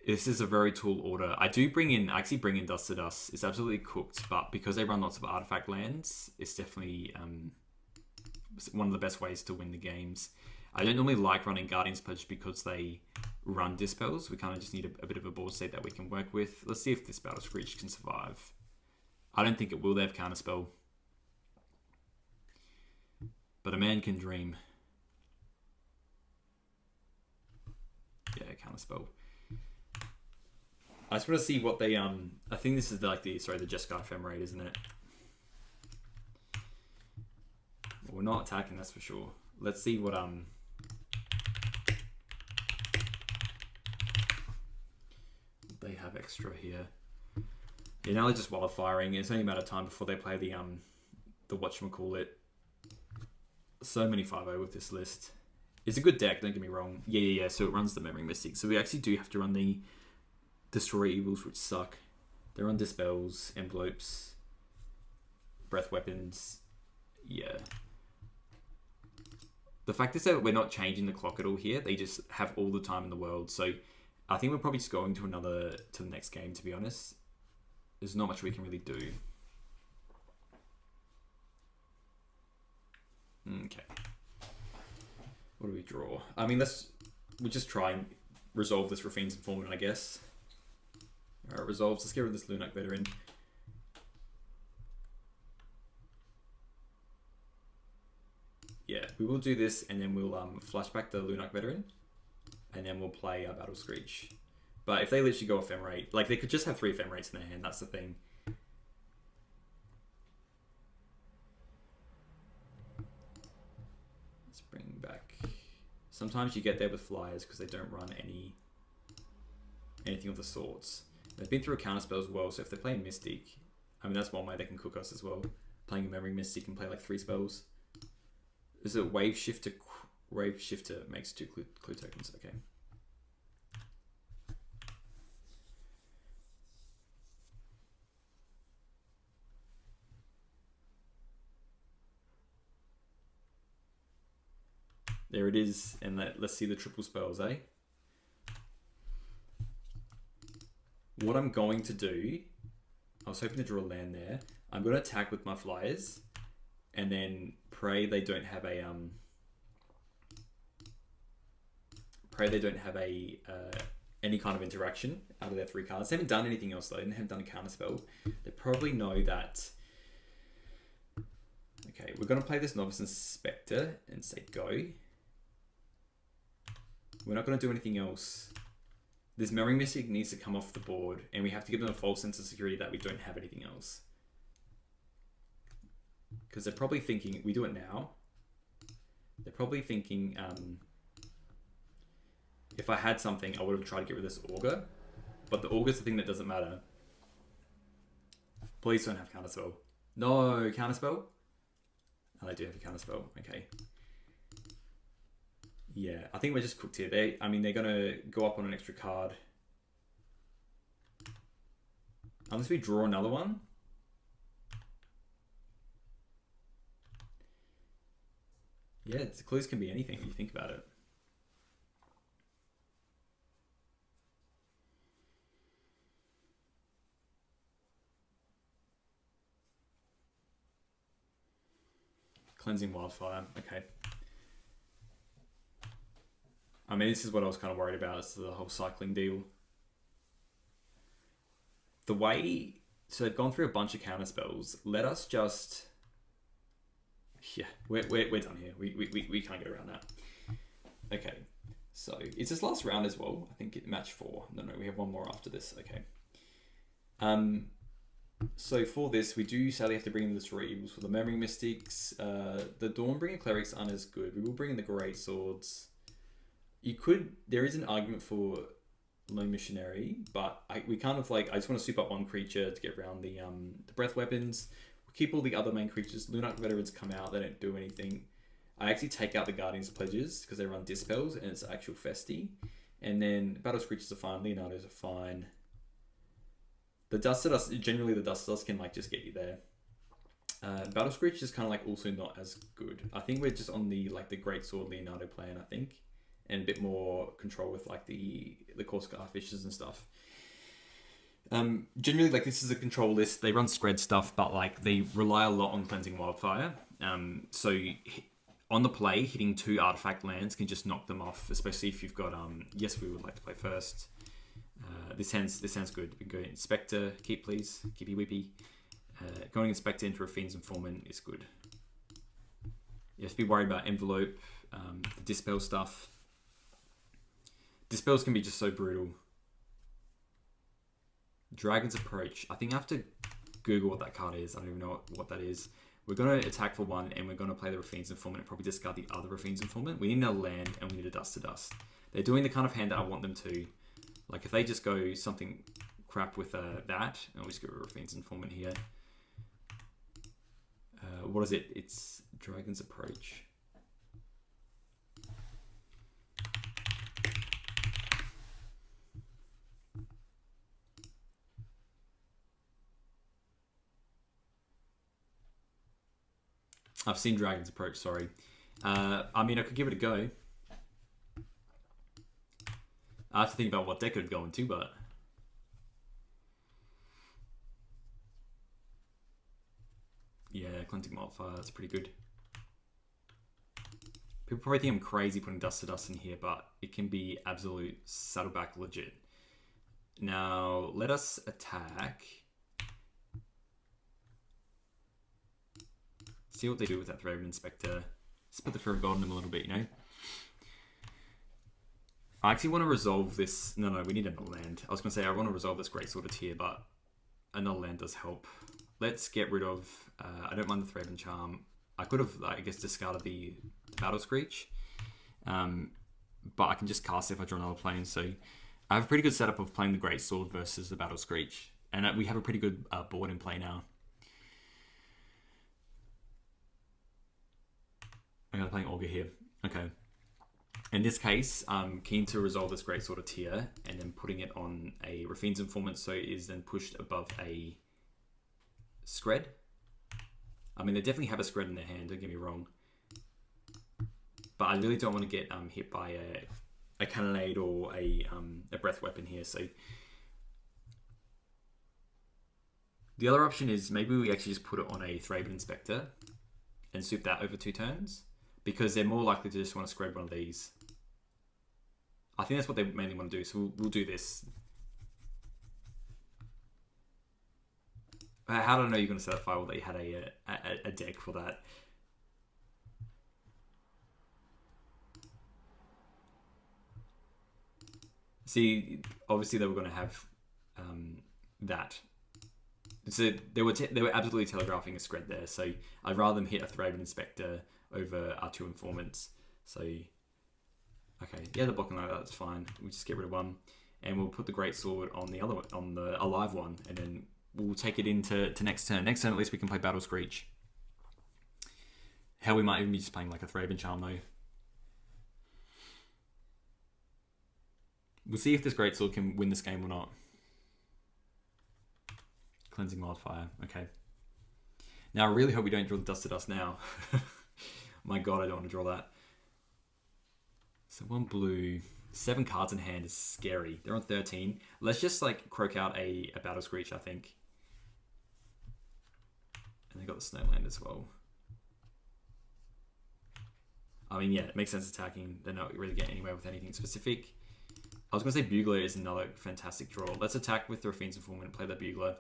This is a very tall order. I actually bring in Dust to Dust. It's absolutely cooked, but because they run lots of artifact lands, it's definitely one of the best ways to win the games. I don't normally like running Guardian's Pledge because they run Dispels. We kind of just need a bit of a board state that we can work with. Let's see if this Battle Screech can survive. I don't think it will. They have Counterspell. But a man can dream. Yeah, Counterspell. I just want to see what they I think this is like the Jeskai Ephemerate, isn't it? Well, we're not attacking, that's for sure. Let's see what they have extra here. Yeah, now they're just wildfiring. It's only a matter of time before they play the whatchamacallit. So many 5-0 with this list. It's a good deck, don't get me wrong. Yeah. So it runs the Memory Mystic. So we actually do have to run the Destroy Evils, which suck. They run Dispels, Envelopes, Breath Weapons. Yeah. The fact is that we're not changing the clock at all here. They just have all the time in the world. So I think we're probably just going to the next game, to be honest. There's not much we can really do. Okay. What do we draw? I mean, we'll just try and resolve this Rafine's Informant, I guess. Alright, resolves. Let's get rid of this Lunak Veteran. Yeah, we will do this, and then we'll flash back the Lunak Veteran, and then we'll play our Battle Screech. But if they literally go Ephemerate, like they could just have 3 Ephemerates in their hand, that's the thing. Let's bring back... Sometimes you get there with Flyers because they don't run anything of the sorts. They've been through a Counterspell as well, so if they're playing Mystic, I mean that's one way they can cook us as well. Playing a Memory Mystic and play like 3 spells. Is it Wave Shifter? Wave Shifter makes 2 clue tokens, okay. There it is, and let's see the triple spells, eh? What I'm going to do, I was hoping to draw a land there. I'm going to attack with my Flyers, and then pray they don't have a any kind of interaction out of their 3 cards. They haven't done anything else though. They haven't done a counterspell. They probably know that. Okay, we're going to play this Novice Inspector and say go. We're not going to do anything else. This Memory Mystic needs to come off the board, and we have to give them a false sense of security that we don't have anything else. Because they're probably thinking, we do it now. They're probably thinking, if I had something, I would have tried to get rid of this Augur. But the Augur's the thing that doesn't matter. Please don't have Counterspell. No, Counterspell? Oh, they do have a Counterspell. Okay. Yeah, I think we're just cooked here. They're going to go up on an extra card. Unless we draw another one. Yeah, the clues can be anything if you think about it. Cleansing Wildfire, okay. I mean, this is what I was kind of worried about, is the whole cycling deal. The way... So they've gone through a bunch of counter spells. Let us just... Yeah, we're done here. We can't get around that. Okay, so it's this last round as well. I think match 4. No, we have one more after this. Okay. So for this, we do sadly have to bring in the Destroy Evils for the Memory Mystics. The Dawnbringer Clerics aren't as good. We will bring in the Great Swords. There is an argument for Lone Missionary, but we kind of like, I just want to soup up one creature to get around the Breath Weapons. We'll keep all the other main creatures. Lunak Veterans come out, they don't do anything. I actually take out the Guardian's Pledges because they run Dispels and it's actual Festy. And then Battle Screeches are fine, Leonardos are fine. The Dust to Dust, generally the Dust to Dust can like just get you there. Battle Screech is kind of like also not as good. I think we're just on the like the Great Sword Leonardo plan, I think, and a bit more control with like the Kor Skyfishers and stuff. Generally, like this is a control list. They run Skred stuff, but like they rely a lot on Cleansing Wildfire. So on the play, hitting 2 artifact lands can just knock them off, especially if you've got yes, we would like to play first. This sounds good. We can go Inspector, keep please, keepy weepy. Going Inspector into a Fiend's Informant is good. You have to be worried about Envelope, the Dispel stuff. Dispels can be just so brutal. Dragon's Approach. I think I have to Google what that card is. I don't even know what that is. We're going to attack for 1, and we're going to play the Rafine's Informant and probably discard the other Rafine's Informant. We need another land, and we need a Dust to Dust. They're doing the kind of hand that I want them to. Like, if they just go something crap with that, I'll just get rid of Rafine's Informant here. What is it? It's Dragon's Approach. I've seen Dragon's Approach, sorry. I mean, I could give it a go. I have to think about what deck it would go into, but... yeah, Cleansing Wildfire, that's pretty good. People probably think I'm crazy putting Dust to Dust in here, but it can be absolute saddleback legit. Now, let us attack... see what they do with that Thraben Inspector. Let's put the Fear of God in them a little bit, you know? I actually want to resolve this... no, we need another land. I was going to say I want to resolve this Greatsword of Tier, but another land does help. Let's get rid of... I don't mind the Thraben Charm. I could have, I guess, discarded the Battle Screech. But I can just cast it if I draw another plane. So I have a pretty good setup of playing the Greatsword versus the Battle Screech. And we have a pretty good board in play now. I'm going to play Augur here. Okay. In this case, I'm keen to resolve this Greatsword of Tier and then putting it on a Rafine's Informant so it is then pushed above a Skred. I mean, they definitely have a Skred in their hand, don't get me wrong. But I really don't want to get hit by a Cannonade or a Breath Weapon here. So the other option is maybe we actually just put it on a Thraben Inspector and soup that over 2 turns. Because they're more likely to just want to Skred one of these. I think that's what they mainly want to do, so we'll do this. How do I know you're going to set up Firewall that you had a deck for that? See, obviously they were going to have that. So they were absolutely telegraphing a Skred there, so I'd rather them hit a Thraben Inspector over our 2 Informants. So, okay, yeah, they're blocking like that, that's fine. We just get rid of 1, and we'll put the Greatsword on the other one, on the alive one, and then we'll take it into next turn. Next turn, at least we can play Battle Screech. Hell, we might even be just playing like a Thraben Charm though. We'll see if this Greatsword can win this game or not. Cleansing Wildfire, okay. Now, I really hope we don't draw the Dust to Dust now. My god, I don't want to draw that. So 1 blue, 7 cards in hand is scary. They're on 13. Let's just like croak out a Battle Screech, I think. And they got the Snowland as well. I mean, yeah, it makes sense attacking. They're not really getting anywhere with anything specific. I was going to say Bugler is another fantastic draw. Let's attack with the Rafine's Informant and play the Bugler.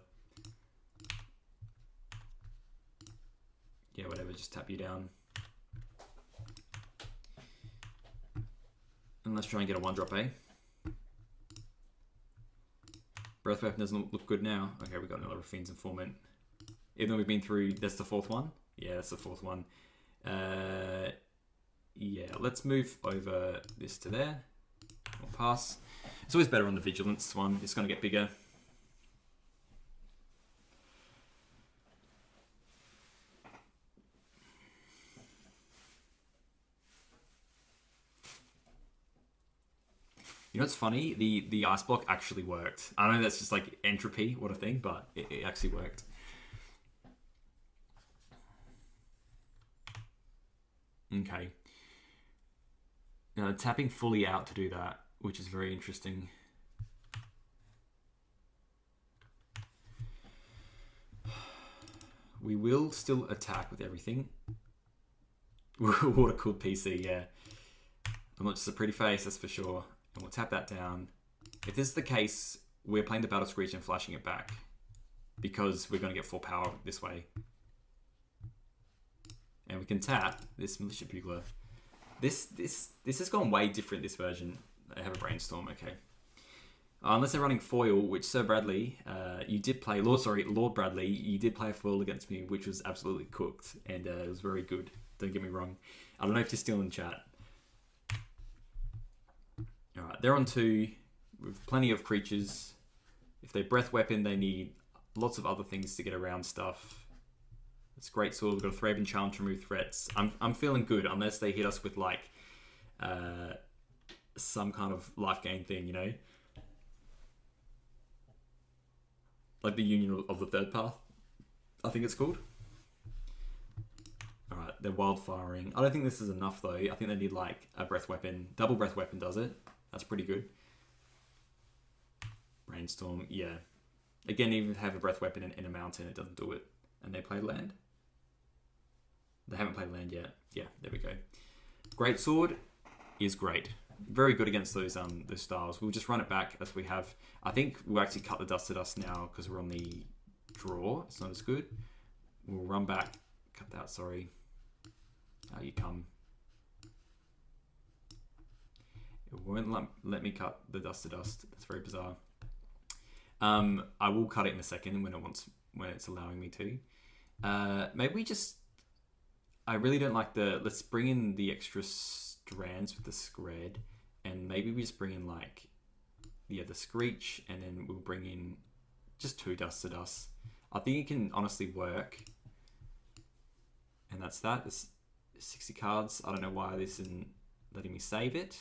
Yeah, whatever, just tap you down. And let's try and get a 1-drop, eh? Breath Weapon doesn't look good now. Okay, we got another Rafine's Informant. Even though we've been through, that's the 4th one? Yeah, that's the 4th one. Yeah, let's move over this to there. We'll pass. It's always better on the Vigilance one. It's going to get bigger. You know what's funny? The ice block actually worked. I know that's just like entropy, what a thing, but it actually worked. Okay. Now, tapping fully out to do that, which is very interesting. We will still attack with everything. What a cool PC, yeah. I'm not just a pretty face, that's for sure. And we'll tap that down. If this is the case, we're playing the Battle Screech and flashing it back, because we're going to get 4 power this way. And we can tap this Militia Bugler. This has gone way different, this version. I have a Brainstorm, okay. Unless they're running foil, which Sir Bradley, you did play, Lord Bradley, you did play a foil against me, which was absolutely cooked, and it was very good. Don't get me wrong. I don't know if you're still in chat. Alright, they're on 2, with plenty of creatures. If they breath weapon, they need lots of other things to get around stuff. It's great sword. We've got a Thraben Charm to remove threats. I'm feeling good, unless they hit us with like some kind of life gain thing, you know? Like the Union of the Third Path, I think it's called. Alright, they're wildfiring. I don't think this is enough though. I think they need like a breath weapon. Double breath weapon does it. That's pretty good. Brainstorm, yeah. Again, even if they have a breath weapon in a mountain, it doesn't do it. And they play land. They haven't played land yet. Yeah, there we go. Great sword is great. Very good against those styles. We'll just run it back as we have. I think we'll actually cut the dust to dust now because we're on the draw. It's not as good. We'll run back. Cut that, sorry. You come. It won't let me cut the dust to dust. That's very bizarre. I will cut it in a second when it's allowing me to. Maybe we just... I really don't like the... Let's bring in the extra strands with the Skred, and maybe we just bring in like... Yeah, the Screech, and then we'll bring in just 2 dust to dust. I think it can honestly work. And that's that. It's 60 cards. I don't know why this isn't letting me save it.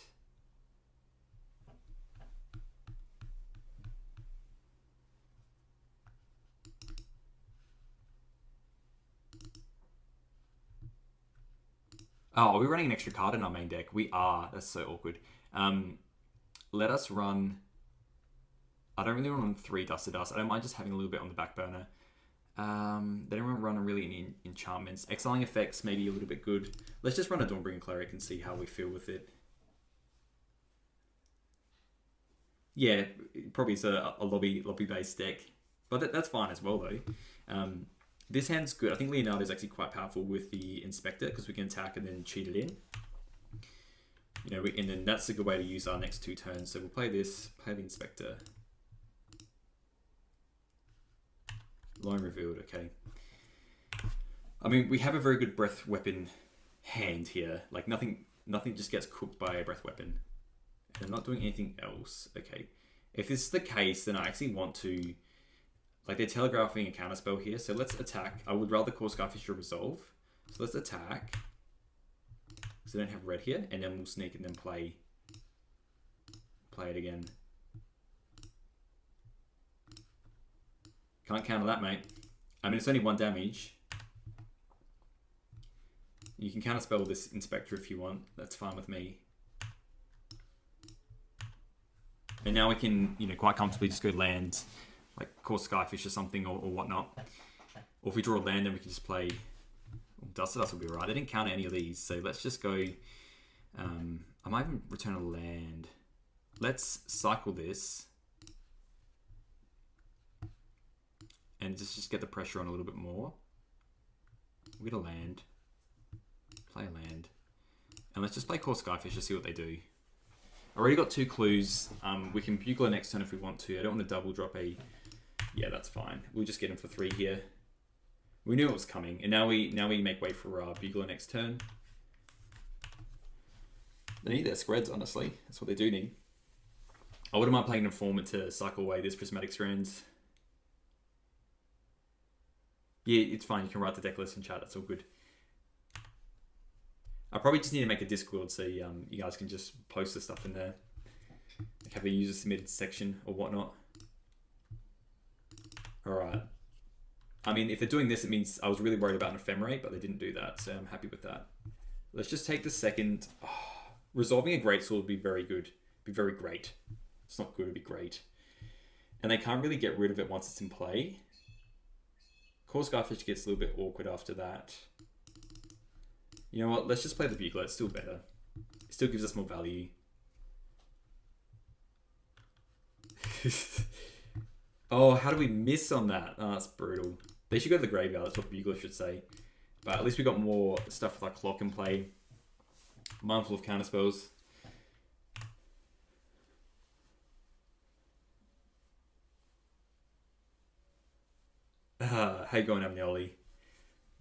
Oh, are we running an extra card in our main deck? We are. That's so awkward. Let us run... I don't really want to run 3 dust to dust. I don't mind just having a little bit on the back burner. They don't run really any enchantments. Exiling effects may be a little bit good. Let's just run a Dawnbringer Cleric and see how we feel with it. Yeah, probably it's a lobby-based deck. But that's fine as well, though. This hand's good. I think Leonardo is actually quite powerful with the Inspector because we can attack and then cheat it in. You know, and then that's a good way to use our next 2 turns. So we'll play this, play the Inspector. Line revealed, okay. I mean, we have a very good breath weapon hand here. Like nothing just gets cooked by a breath weapon. And I'm not doing anything else. Okay. If this is the case, then I actually want to... Like, they're telegraphing a counterspell here, so let's attack. I would rather Kor Skyfisher resolve. So let's attack. So I don't have red here, and then we'll sneak and then play it again. Can't counter that, mate. I mean, it's only 1 damage. You can counterspell this Inspector if you want. That's fine with me. And now we can, you know, quite comfortably just go land, like Kor Skyfish or something, or whatnot. Or if we draw a land, then we can just play... Dust to Dust will be right. They didn't counter any of these, so let's just go... I might even return a land. Let's cycle this. And just get the pressure on a little bit more. We'll get a land. Play a land. And let's just play Kor Skyfish to see what they do. I already got 2 clues. We can Bugler next turn if we want to. I don't want to double drop a... Yeah, that's fine. We'll just get him for 3 here. We knew it was coming. And now we make way for Bugler next turn. They need their Skreds, honestly. That's what they do need. I wouldn't mind playing an Informant to cycle away this Prismatic Strands. Yeah, it's fine. You can write the deck list in chat. That's all good. I probably just need to make a Discord so you guys can just post the stuff in there. Like have a user submitted section or whatnot. Alright. I mean, if they're doing this, it means I was really worried about an Ephemerate, but they didn't do that, so I'm happy with that. Let's just take the second. Oh, resolving a greatsword would be very good. Be very great. It's not good, it'd be great. And they can't really get rid of it once it's in play. Kor Skyfisher gets a little bit awkward after that. You know what? Let's just play the Bugler. It's still better. It still gives us more value. Oh, how do we miss on that? Oh, that's brutal. They should go to the graveyard. That's what Bugler should say. But at least we got more stuff with like clock in play. Mindful of counterspells. How you going, Amnioli?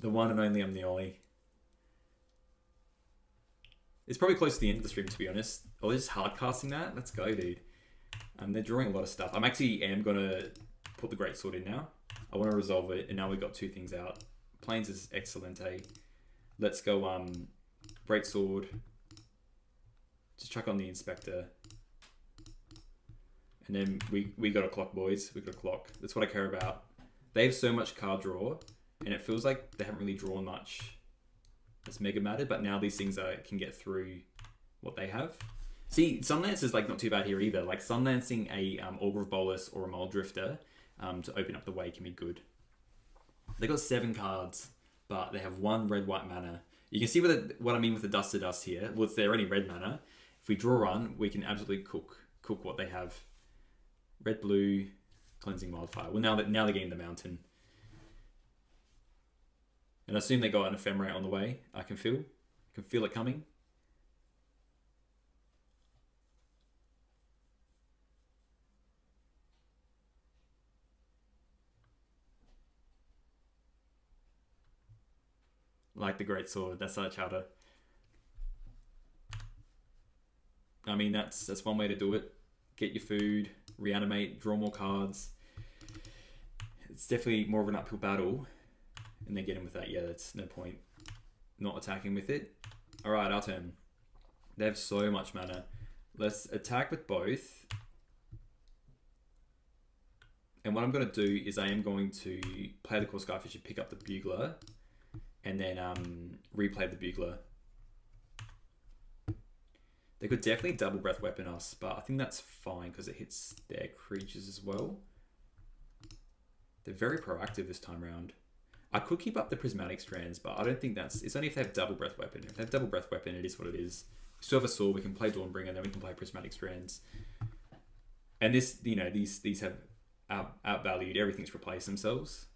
The one and only Amnioli. It's probably close to the end of the stream, to be honest. Oh, they're just hardcasting that? Let's go, dude. They're drawing a lot of stuff. I'm actually going to put the Greatsword in now. I want to resolve it, and now we've got two things out. Plains is excellent, eh? Let's go Greatsword. Just chuck on the Inspector. And then we got a clock, boys. We got a clock. That's what I care about. They have so much card draw, and it feels like they haven't really drawn much that's mega mattered, but now these things can get through what they have. See, Sunlance is like not too bad here either. Like Sunlancing a Augur of Bolus or a Mole Drifter to open up the way can be good. They got 7 cards, but they have 1 red-white mana. You can see what I mean with the Dust to Dust here. Well, if they're any red mana, if we draw one, we can absolutely cook what they have. Red-blue, Cleansing Wildfire. Well, now they're getting the Mountain. And I assume they got an Ephemerate on the way. I can feel it coming. Like the Greatsword, that's our chowder. I mean, that's one way to do it. Get your food, reanimate, draw more cards. It's definitely more of an uphill battle. And then get in with that. Yeah, that's no point not attacking with it. Alright, our turn. They have so much mana. Let's attack with both. And what I'm going to do is I am going to play the Kor Skyfisher, pick up the Bugler, and then replay the Bugler. They could definitely double breath weapon us, but I think that's fine because it hits their creatures as well. They're very proactive this time around. I could keep up the Prismatic Strands, but I don't think it's only if they have double breath weapon. If they have double breath weapon, it is what it is. We still have a sword, we can play Dawnbringer, then we can play Prismatic Strands. And this, these have outvalued, everything's replaced themselves.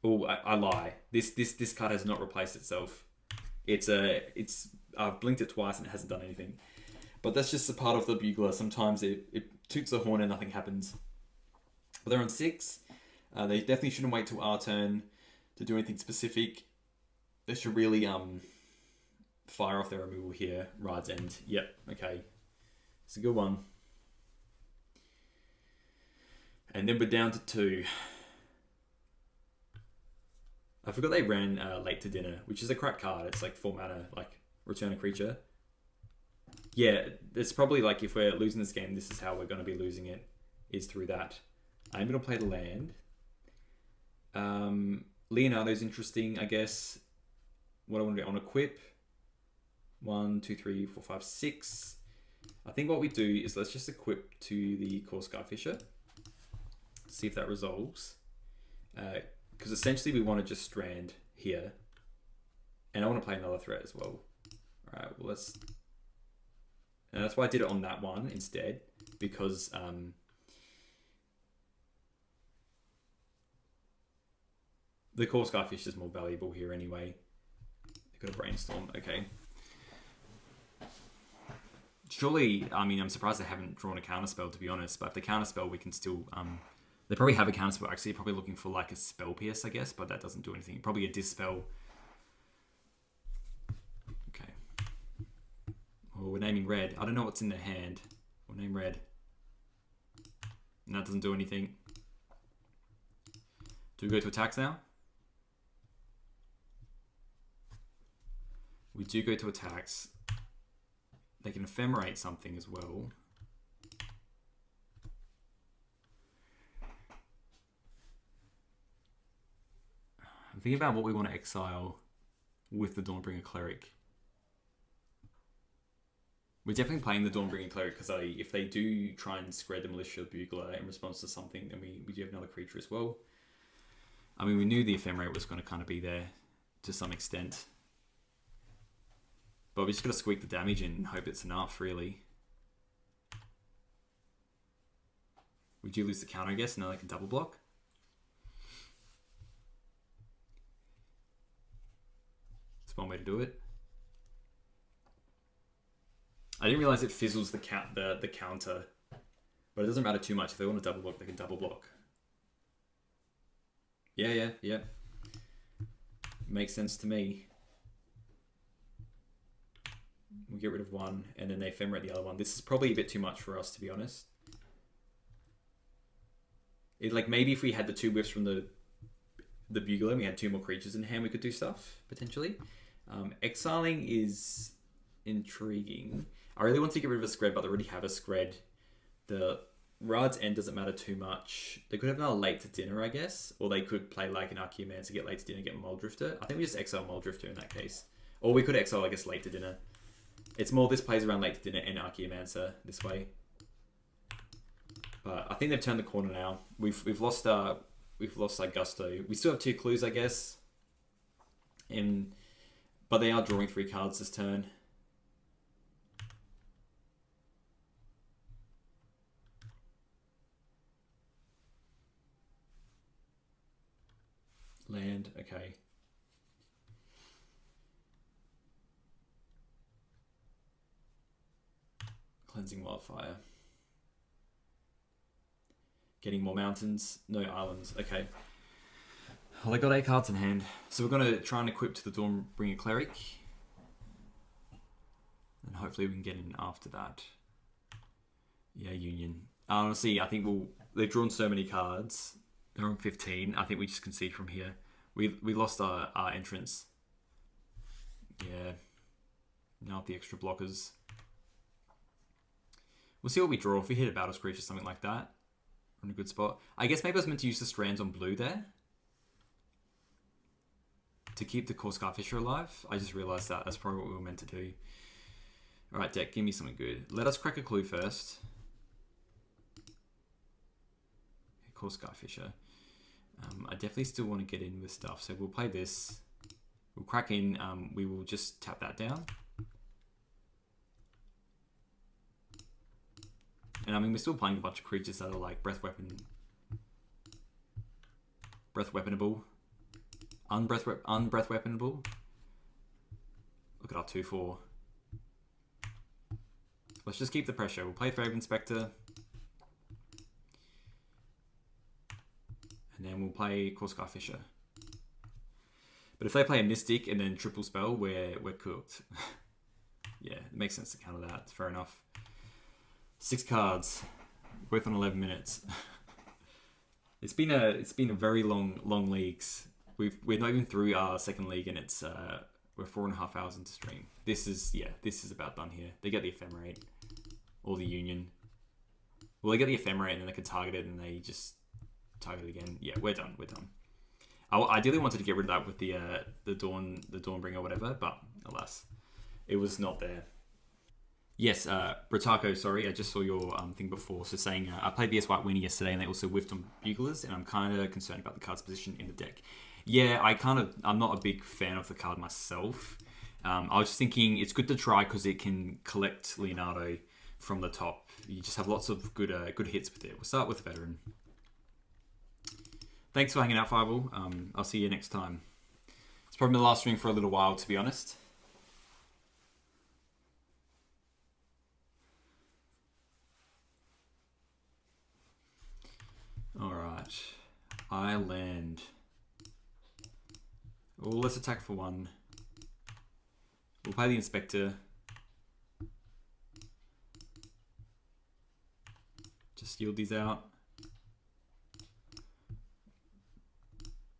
Oh, I lie. This card has not replaced itself. I've blinked it twice and it hasn't done anything. But that's just a part of the Bugler. Sometimes it toots the horn and nothing happens. But they're on 6. They definitely shouldn't wait till our turn to do anything specific. They should really fire off their removal here. Ride's End. Yep, okay. It's a good one. And then we're down to 2. I forgot they ran Late to Dinner, which is a crap card. It's like 4 mana, like return a creature. Yeah, it's probably like if we're losing this game, this is how we're going to be losing it, is through that. I'm going to play the land. Leonardo's interesting, I guess. What I want to do on equip. 1, 2, 3, 4, 5, 6. I think what we do is let's just equip to the Kor Skyfisher. See if that resolves. Because essentially we want to just strand here. And I want to play another threat as well. Alright, well let's... And that's why I did it on that one instead. Because... the Kor Skyfish is more valuable here anyway. They've got a Brainstorm, okay. Surely, I mean, I'm surprised they haven't drawn a counterspell, to be honest. But if they counterspell, we can still... they probably have a counterspell, actually. Probably looking for like a Spell Pierce, I guess. But that doesn't do anything. Probably a Dispel. Okay. Oh, we're naming red. I don't know what's in their hand. We'll name red. And that doesn't do anything. Do we go to attacks now? We do go to attacks. They can ephemerate something as well. I'm thinking about what we want to exile with the Dawnbringer Cleric. We're definitely playing the Dawnbringer Cleric because if they do try and Skred the Militia Bugler in response to something, then we do have another creature as well. I mean, we knew the Ephemerate was going to kind of be there to some extent. But we just got to squeak the damage in and hope it's enough, really. We do lose the counter, I guess, now they can double block. That's one way to do it. I didn't realize it fizzles the counter, but it doesn't matter too much. If they want to double block, they can double block. Yeah. Makes sense to me. We'll get rid of one, and then they ephemerate the other one. This is probably a bit too much for us, to be honest. Like maybe if we had the 2 whiffs from the Bugler and we had 2 more creatures in hand, we could do stuff, potentially. Exiling is intriguing. I really want to get rid of a Skred, but they already have a Skred. The Rad's End doesn't matter too much. They could have another Late to Dinner, I guess. Or they could play like an Archaeomancer, get Late to Dinner, get Muldrifter. I think we just exile Muldrifter in that case. Or we could exile, I guess, Late to Dinner. It's more this plays around Late to Dinner and Archaeomancer this way. But I think they've turned the corner now. We've lost our Gusto. We still have 2 clues, I guess. But they are drawing 3 cards this turn. Land, okay. Cleansing Wildfire. Getting more mountains, no islands. Okay. Well, they got 8 cards in hand. So we're going to try and equip to the Dawnbringer Cleric. And hopefully we can get in after that. Yeah, Union. Honestly, I think they've drawn so many cards. They're on 15. I think we just concede from here. We lost our entrance. Yeah. Now with the extra blockers. We'll see what we draw. If we hit a Battle Screech or something like that, we're in a good spot. I guess maybe I was meant to use the Strands on blue there to keep the Kor Skyfisher alive. I just realized that. That's probably what we were meant to do. Alright, deck, give me something good. Let us crack a clue first. Kor Skyfisher. I definitely still want to get in with stuff, so we'll play this. We'll crack in. We will just tap that down. And I mean, we're still playing a bunch of creatures that are like Breath Weaponable, Unbreath Weaponable. Look at our 2/4. Let's just keep the pressure. We'll play Thrave Inspector. And then we'll play Kor Skyfisher. But if they play a Mystic and then triple spell, we're cooked. Yeah, it makes sense to counter that. Fair enough. 6 cards, both on 11 minutes. It's been a very long leagues. We're not even through our second league, and it's we're 4.5 hours into stream. This is about done here. They get the Ephemerate or the Union. Well, they get the Ephemerate and then they can target it, and they just target it again. Yeah, we're done. I ideally wanted to get rid of that with the Dawnbringer or whatever, but alas, it was not there. Yes, Brataco, sorry, I just saw your thing before. So saying, I played VS White Weenie yesterday and they also whiffed on Buglers, and I'm kind of concerned about the card's position in the deck. Yeah, I'm not a big fan of the card myself. I was just thinking it's good to try because it can collect Leonardo from the top. You just have lots of good hits with it. We'll start with Veteran. Thanks for hanging out, Fireball. I'll see you next time. It's probably the last stream for a little while, to be honest. Alright. I land. Well, let's attack for 1. We'll play the Inspector. Just yield these out.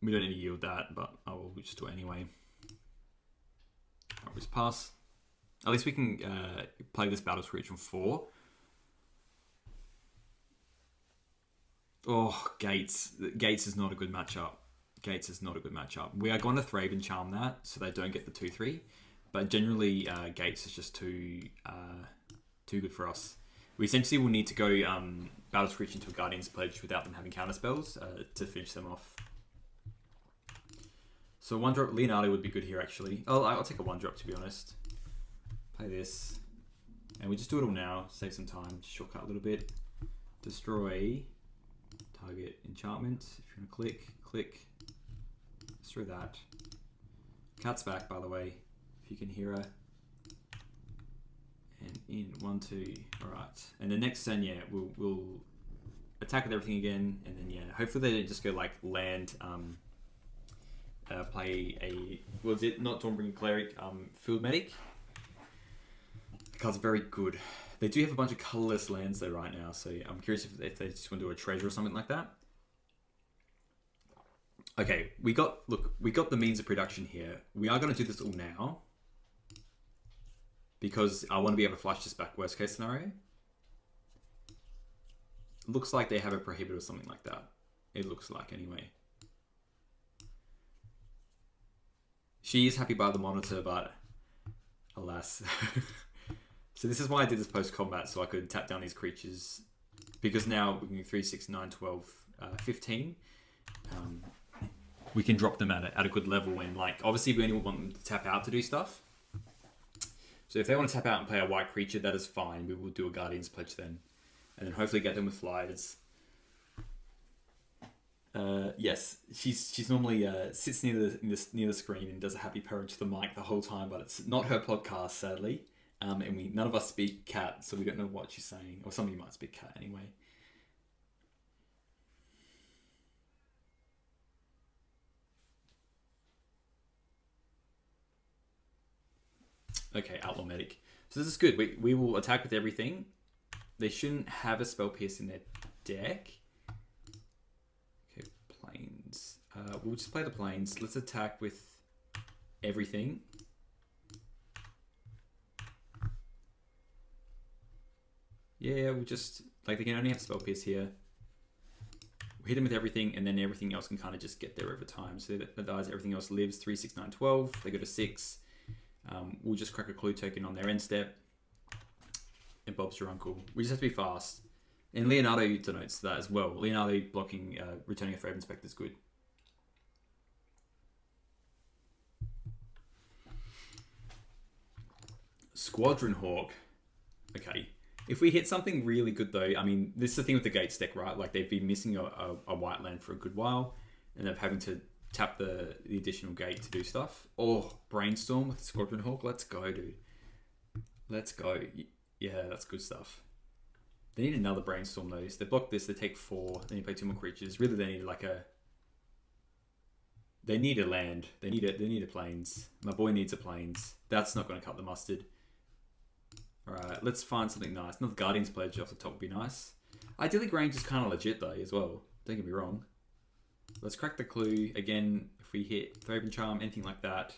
We don't need to yield that, but we'll just do it anyway. I'll just pass. At least we can play this Battle Screech on 4. Oh, Gates. Gates is not a good matchup. Gates is not a good matchup. We are going to Thrave and Charm that, so they don't get the 2/3. But generally, Gates is just too Too good for us. We essentially will need to go Battle Screech into a Guardian's Pledge without them having counter spells to finish them off. So 1-drop Leonardo would be good here actually. I'll take a 1-drop to be honest. Play this. And we just do it all now, save some time, just shortcut a little bit. Destroy target enchantment. If you're gonna click. Destroy that. Cat's back, by the way, if you can hear her. And in 1, 2, alright. And the next turn, yeah, we'll attack with everything again, and then yeah, hopefully they just go like land, play a, was it not Dawnbringer Cleric, Field Medic. The card's very good. They do have a bunch of colorless lands though right now, so I'm curious if they just want to do a treasure or something like that. Okay, we got the means of production here. We are going to do this all now because I want to be able to flush this back worst case scenario. Looks like they have a prohibit or something like that. It looks like anyway. She is happy by the monitor, but alas. So this is why I did this post-combat, so I could tap down these creatures. Because now we can 3, 6, 9, 12, 15. We can drop them at a good level, and like obviously we only want them to tap out to do stuff. So if they want to tap out and play a white creature, that is fine. We will do a Guardian's Pledge then. And then hopefully get them with flyers. Yes, she's normally sits near the screen and does a happy purr to the mic the whole time, but it's not her podcast, sadly. And none of us speak cat, so we don't know what she's saying. Or some of you might speak cat anyway. Okay, Outlaw Medic. So this is good. We will attack with everything. They shouldn't have a Spell Pierce in their deck. Okay, Plains. We'll just play the Plains. Let's attack with everything. Yeah, we'll just, like, they can only have Spell Pierce here. We'll hit them with everything, and then everything else can kind of just get there over time. So that dies, everything else lives. 3, 6, 9, 12. They go to 6. We'll just crack a clue token on their end step. And Bob's your uncle. We just have to be fast. And Leonardo denotes that as well. Leonardo blocking, returning a Favored Inspector is good. Squadron Hawk. Okay. If we hit something really good though, I mean, this is the thing with the Gates deck, right? Like they've been missing a white land for a good while, and they're having to tap the additional gate to do stuff. Oh, Brainstorm with Squadron Hawk. Let's go, dude. Let's go. Yeah, that's good stuff. They need another Brainstorm though. So they block this, they take 4, then you play 2 more creatures. Really, they need like a... They need a land. They need a Plains. My boy needs a Plains. That's not going to cut the mustard. Alright, let's find something nice. Another Guardian's Pledge off the top would be nice. Ideally, Grange is kind of legit though as well. Don't get me wrong. Let's crack the clue. Again, if we hit Thraben Charm, anything like that.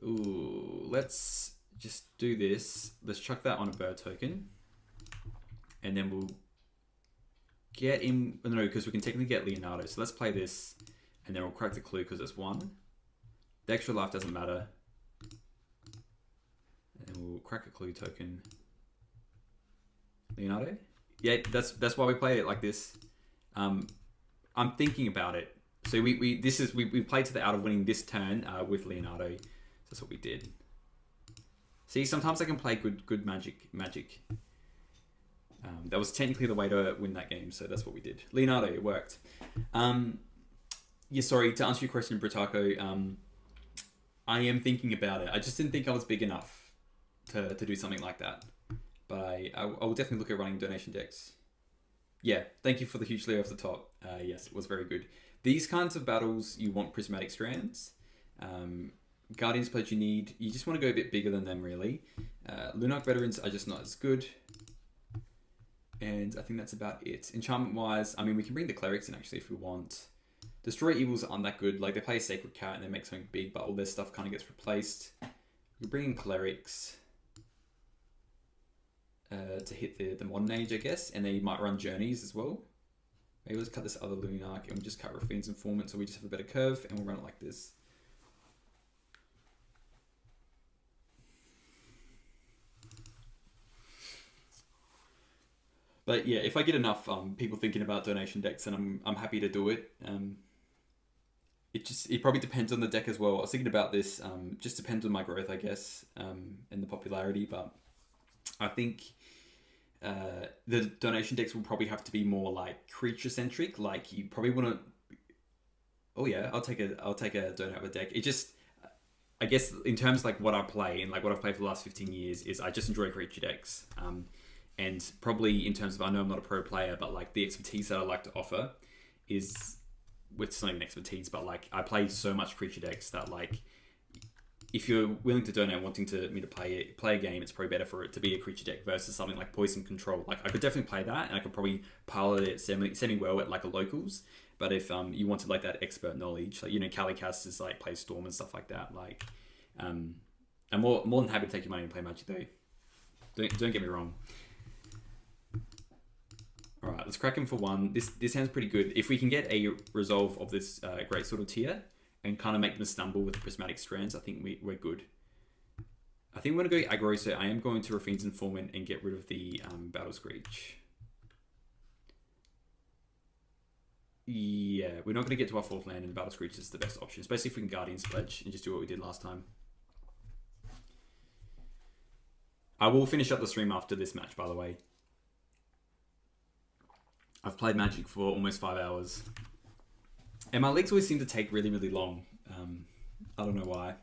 Ooh, let's just do this. Let's chuck that on a bird token. And then we'll get in... No, because we can technically get Leonardo. So let's play this. And then we'll crack the clue because it's 1. The extra life doesn't matter. And we'll crack a clue token. Leonardo? Yeah, that's why we play it like this. I'm thinking about it. So we played to the out of winning this turn with Leonardo. So that's what we did. See, sometimes I can play good magic. That was technically the way to win that game, so that's what we did. Leonardo, it worked. Yeah, sorry, to answer your question, Britaco, I am thinking about it. I just didn't think I was big enough to do something like that. But I will definitely look at running donation decks. Yeah, thank you for the huge layer off the top. Yes, it was very good. These kinds of battles, you want Prismatic Strands. Guardian's Pledge you just want to go a bit bigger than them, really. Lunarch Veterans are just not as good. And I think that's about it. Enchantment-wise, I mean, we can bring the Clerics in, actually, if we want. Destroy Evils aren't that good. Like, they play a Sacred Cat and they make something big, but all their stuff kind of gets replaced. We bring in Clerics to hit the Modern Age, I guess. And then you might run Journeys as well. Maybe let's cut this other Lunarch and we'll just cut Raffine's Informant so we just have a better curve and we'll run it like this. But yeah, if I get enough people thinking about donation decks, then I'm happy to do it. It probably depends on the deck as well. I was thinking about this. Just depends on my growth, I guess, and the popularity. But I think the donation decks will probably have to be more like creature centric. Like you probably want to. Oh yeah, I'll take a donate with deck. It just, I guess, in terms of like what I play and like what I've played for the last 15 years, is I just enjoy creature decks. And probably in terms of, I know I'm not a pro player, but like the expertise that I like to offer is, with not even expertise, but like I play so much creature decks that like, if you're willing to donate, wanting me to play a game, it's probably better for it to be a creature deck versus something like Poison Control. Like I could definitely play that, and I could probably pilot it semi well at like a locals. But if you wanted like that expert knowledge, like Calicast is like play Storm and stuff like that. Like, I'm more than happy to take your money and play Magic though. Don't get me wrong. All right, let's crack him for one. This sounds pretty good. If we can get a resolve of this great sort of tier and kind of make them stumble with the prismatic strands, I think we're good. I think we're going to go aggro, so I am going to Rafine's Informant and get rid of the Battle Screech. Yeah, we're not going to get to our fourth land, and Battle Screech is the best option, especially if we can Guardian's Pledge and just do what we did last time. I will finish up the stream after this match, by the way. I've played Magic for almost 5 hours. And my leagues always seem to take really, really long. I don't know why.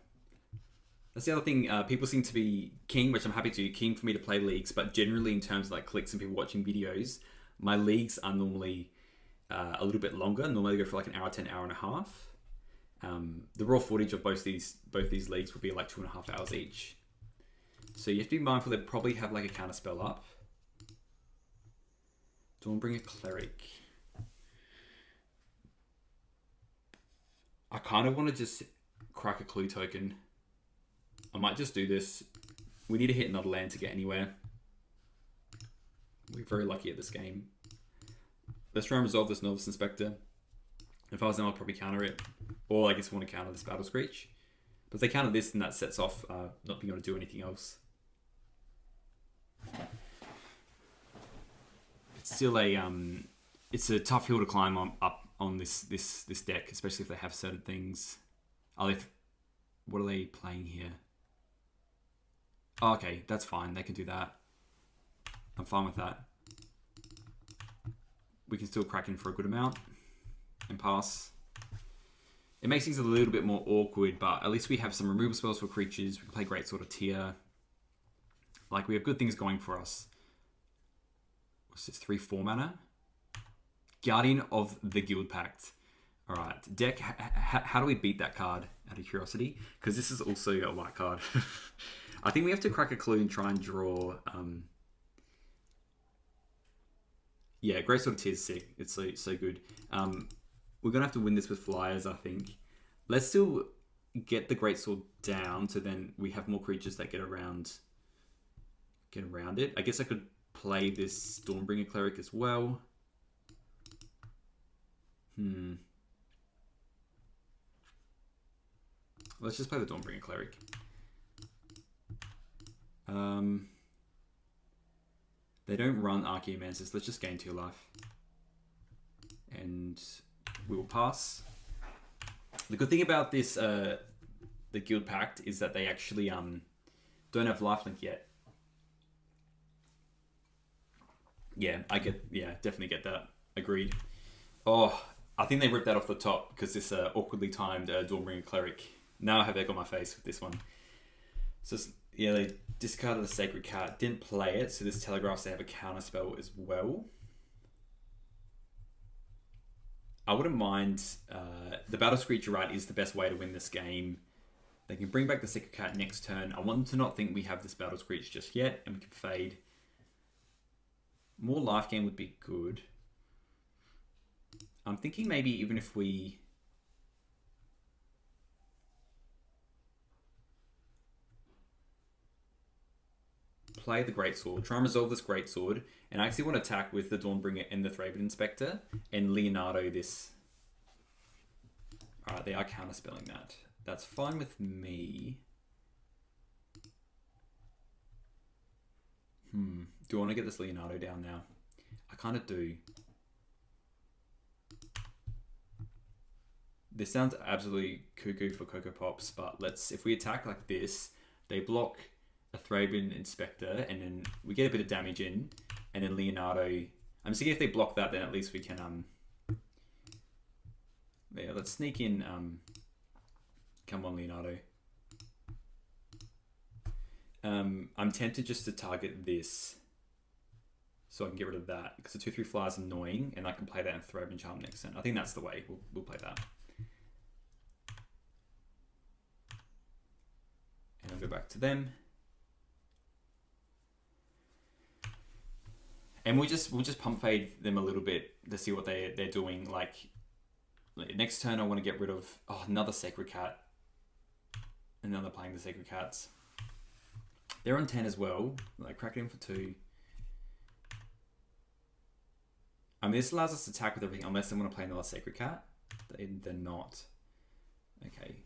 That's the other thing. People seem to be keen, which I'm happy to, keen for me to play leagues. But generally, in terms of like clicks and people watching videos, my leagues are normally a little bit longer. Normally, they go for like an hour, 10, hour and a half. The raw footage of both these leagues would be like 2.5 hours each. So you have to be mindful they probably have like a counter spell up. Dawnbringer Cleric. I kind of want to just crack a clue token. I might just do this. We need to hit another land to get anywhere. We're very lucky at this game. Let's try and resolve this Novice Inspector. If I was them, I'll probably counter it. Or I guess I want to counter this Battle Screech. But if they counter this, then that sets off not being able to do anything else. It's still it's a tough hill to climb up on this deck, especially if they have certain things. What are they playing here? Oh, okay, that's fine. They can do that. I'm fine with that. We can still crack in for a good amount and pass. It makes things a little bit more awkward, but at least we have some removal spells for creatures. We can play great sort of tier. Like, we have good things going for us. What's this? 3/4 mana? Guardian of the Guild Pact. Alright, deck, how do we beat that card, out of curiosity? Because this is also a white card. I think we have to crack a clue and try and draw... Yeah, Great Sword of Tears is sick. It's so good. We're going to have to win this with flyers, I think. Let's still get the Great Sword down, so then we have more creatures that get around it. I guess I could play this Stormbringer Cleric as well. Let's just play the Dawnbringer Cleric. They don't run Archaeomancers. Let's just gain 2 life. And we will pass. The good thing about this, the Guild Pact, is that they actually don't have lifelink yet. Yeah, definitely get that. Agreed. Oh, I think they ripped that off the top because this awkwardly timed Dawnbringer Cleric. Now I have egg on my face with this one. So yeah, they discarded the Sacred Card, didn't play it, so this telegraphs they have a counter spell as well. I wouldn't mind. The Battle Screech, right, is the best way to win this game. They can bring back the Sacred Card next turn. I want them to not think we have this Battle Screech just yet, and we can fade. More life gain would be good. I'm thinking maybe even if we... play the Greatsword, try and resolve this Greatsword, and I actually want to attack with the Dawnbringer and the Thraben Inspector, and Leonardo this. Alright, they are counterspelling that. That's fine with me. Do I want to get this Leonardo down now? I kind of do. This sounds absolutely cuckoo for Cocoa Pops, but if we attack like this, they block a Thraben Inspector, and then we get a bit of damage in, and then Leonardo. I'm thinking if they block that, then at least we can yeah, let's sneak in come on, Leonardo. I'm tempted just to target this so I can get rid of that, because the 2/3 flyer is annoying, and I can play that in Thraben Charm next turn. I think that's the way. We'll play that. And I'll go back to them. And we'll just pump fade them a little bit to see what they're doing. Like next turn I want to get rid of another Sacred Cat. And now they're playing the Sacred Cats. They're on 10 as well. Like crack it in for 2. I mean, this allows us to attack with everything unless they want to play another Sacred Cat. They're not. Okay.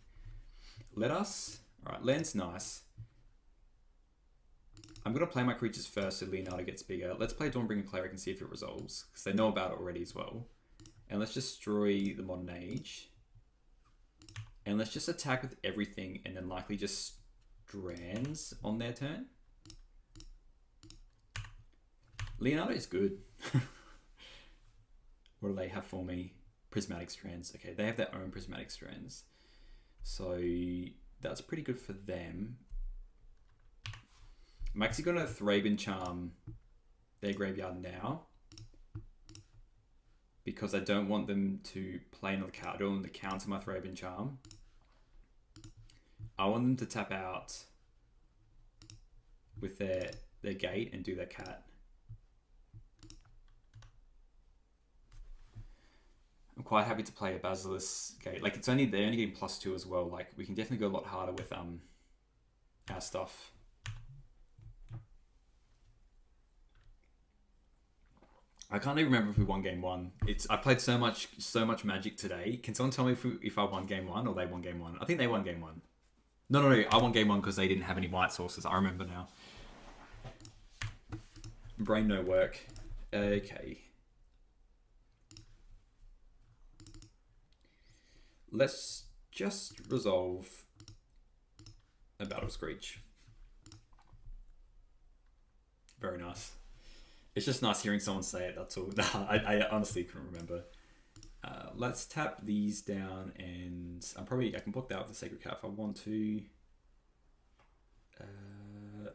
Alright, land's nice. I'm going to play my creatures first so Leonardo gets bigger. Let's play Dawnbringer Cleric and see if it resolves, because they know about it already as well. And let's destroy the Modern Age. And let's just attack with everything and then likely just Strands on their turn. Leonardo is good. What do they have for me? Prismatic Strands. Okay, they have their own Prismatic Strands. So that's pretty good for them. I'm actually going to Thraben Charm their graveyard now, because I don't want them to play another card. I don't want them to counter my Thraben Charm. I want them to tap out with their gate and do their cat. I'm quite happy to play a Basilisk Gate. Like they're only getting +2 as well. Like we can definitely go a lot harder with our stuff. I can't even remember if we won game 1. I played so much Magic today. Can someone tell me if I won game 1 or they won game 1? I think they won game 1. No. I won game 1 because they didn't have any white sources. I remember now. Brain no work. Okay. Let's just resolve a Battle Screech. Very nice. It's just nice hearing someone say it, that's all. I honestly couldn't remember. Let's tap these down, and I can block that with the Sacred Cat if I want to.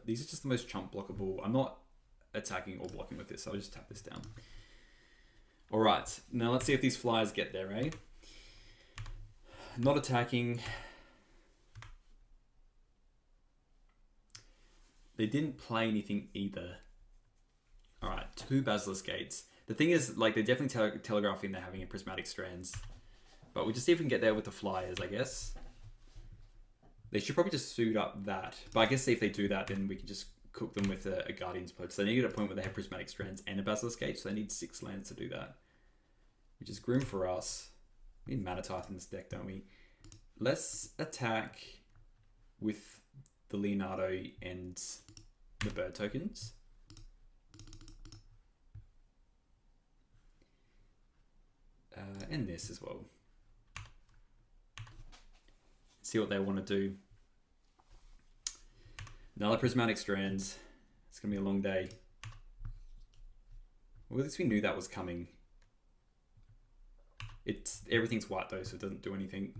These are just the most chump blockable. I'm not attacking or blocking with this, so I'll just tap this down. Alright, now let's see if these flyers get there, eh? Not attacking. They didn't play anything either. Alright, 2 Basilisk Gates. The thing is, like, they're definitely telegraphing they're having a Prismatic Strands. But we'll just see if we can get there with the flyers, I guess. They should probably just suit up that. But I guess if they do that, then we can just cook them with a Guardian's Pledge. So they need a point where they have Prismatic Strands and a Basilisk Gate, so they need 6 lands to do that. Which is grim for us. We need Mana Tithe in this deck, don't we? Let's attack with the Leonardo and the bird tokens. And this as well. See what they want to do. Another Prismatic Strands. It's going to be a long day. Well, at least we knew that was coming. Everything's white though, so it doesn't do anything.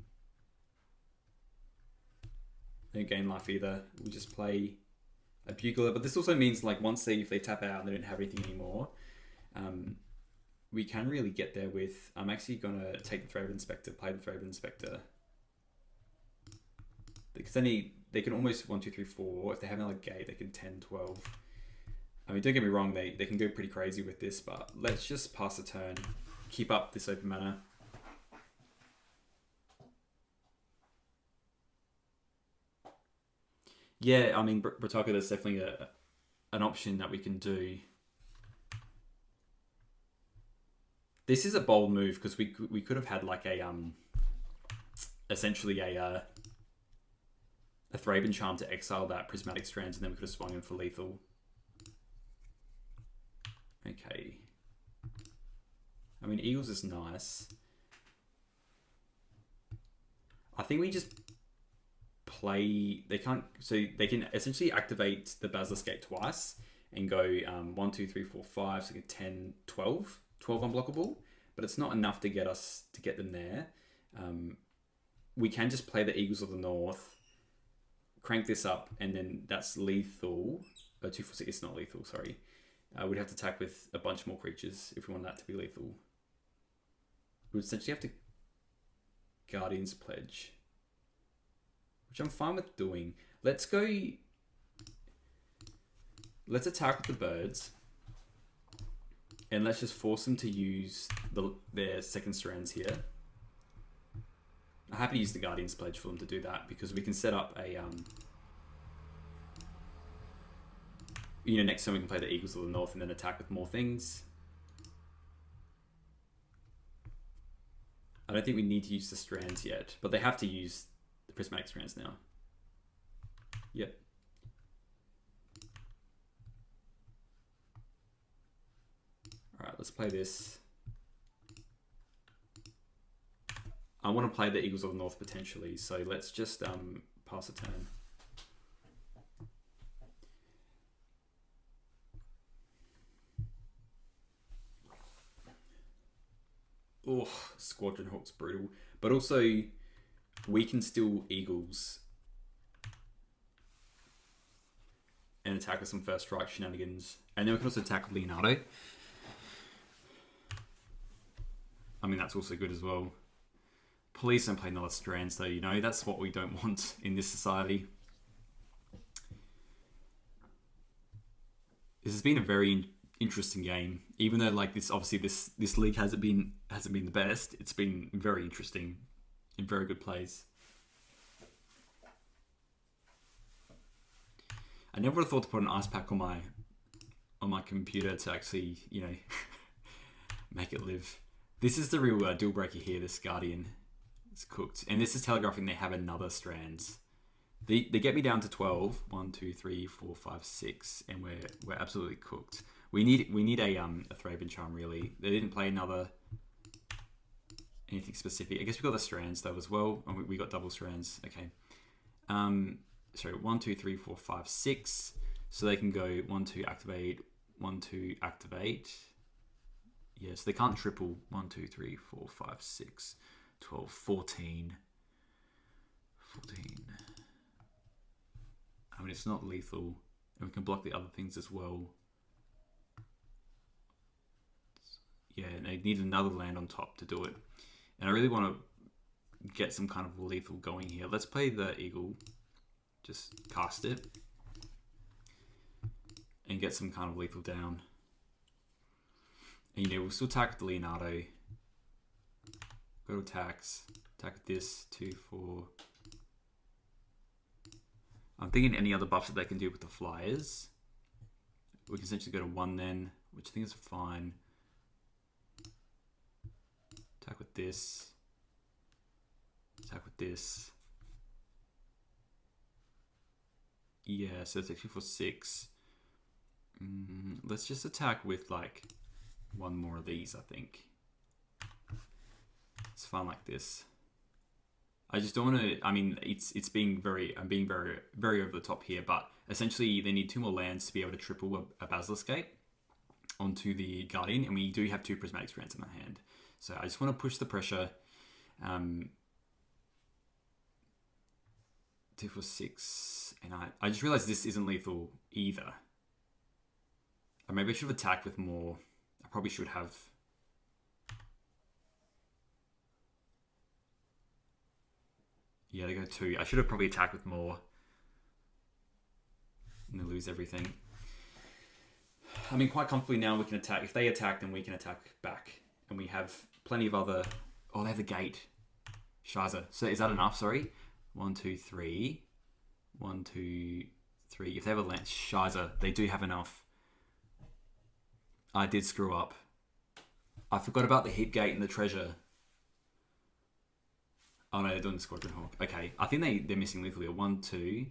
Don't gain life either. We'll just play a Bugler. But this also means, like, if they tap out and they don't have anything anymore, we can really get there with... I'm actually going to take the Thraben Inspector, play the Thraben Inspector. Because then they can almost 1, 2, 3, 4. If they have another gate, they can 10, 12. I mean, don't get me wrong, they can go pretty crazy with this, but let's just pass the turn. Keep up this open mana. Yeah, I mean, Brataka, there's definitely an option that we can do. This is a bold move because we could have had like essentially a Thraben Charm to exile that Prismatic Strands, and then we could have swung in for lethal. Okay, I mean, Eagles is nice. I think we just play... They can't... So they can essentially activate the Basilisk Gate twice and go 1, 2, 3, 4, 5, so get 10, 12. 12 unblockable. But it's not enough to get us... To get them there. We can just play the Eagles of the North, crank this up, and then that's lethal. 2, 4, 6, it's not lethal, sorry. We'd have to attack with a bunch more creatures if we want that to be lethal. We'd essentially have to Guardian's Pledge, which I'm fine with doing. Let's go... Let's attack with the birds. And let's just force them to use their second strands here. I'm happy to use the Guardian's Pledge for them to do that, because we can set up a... you know, next time we can play the Eagles of the North and then attack with more things. I don't think we need to use the strands yet, but they have to use the prismatic strands now. Yep. Alright, let's play this. I want to play the Eagles of the North potentially, so let's just pass a turn. Oh, Squadron Hawk's brutal. But also, we can still Eagles and attack with some first strike shenanigans. And then we can also attack with Leonardo. I mean, that's also good as well. Please don't play another strands though, you know, that's what we don't want in this society. This has been a very interesting game, even though like this, obviously this league hasn't been the best. It's been very interesting in very good plays. I never would have thought to put an ice pack on my computer to actually, you know, make it live. This is the real deal breaker here. This Guardian is cooked, and this is telegraphing they have another strands. They get me down to 12. 1, 2, 3, 4, 5, 6, and we're absolutely cooked. We need a Thraben Charm really. They didn't play anything specific. I guess we got the strands though as well, and we got double strands. Okay. Sorry, 1, 2, 3, 4, 5, 6. So they can go 1, 2, activate. 1, 2, activate. Yeah, so they can't triple. 1, 2, 3, 4, 5, 6, 12, 14. 14. I mean, it's not lethal. And we can block the other things as well. Yeah, and they need another land on top to do it. And I really want to get some kind of lethal going here. Let's play the Eagle. Just cast it. And get some kind of lethal down. And you know, we'll still attack with the Leonardo. Go to attacks. Attack with this. 2, 4. I'm thinking any other buffs that they can do with the flyers. We can essentially go to 1 then, which I think is fine. Attack with this. Attack with this. Yeah, so it's like 2, 4, 6. Let's just attack with like 1 more of these, I think. It's fine like this. I just don't want to, I mean, it's being very, I'm being very, very over the top here, but essentially they need 2 more lands to be able to triple a Basilisk Gate onto the Guardian, and we do have 2 Prismatic Strands in our hand. So I just want to push the pressure. 2, 4, 6, and I just realized this isn't lethal either. Or maybe I should have attacked with more. I probably should have. Yeah, they go 2. I should have probably attacked with more. And they lose everything. I mean, quite comfortably now we can attack. If they attack, then we can attack back. And we have plenty of other... Oh, they have the gate. Shiza. So is that enough? Sorry. 1, 2, 3. 1, 2, 3. If they have a lance, Shiza, they do have enough. I did screw up. I forgot about the hit gate and the treasure. Oh no, they're doing the Squadron Hawk. Okay, I think they're missing lethal here. 1, 2.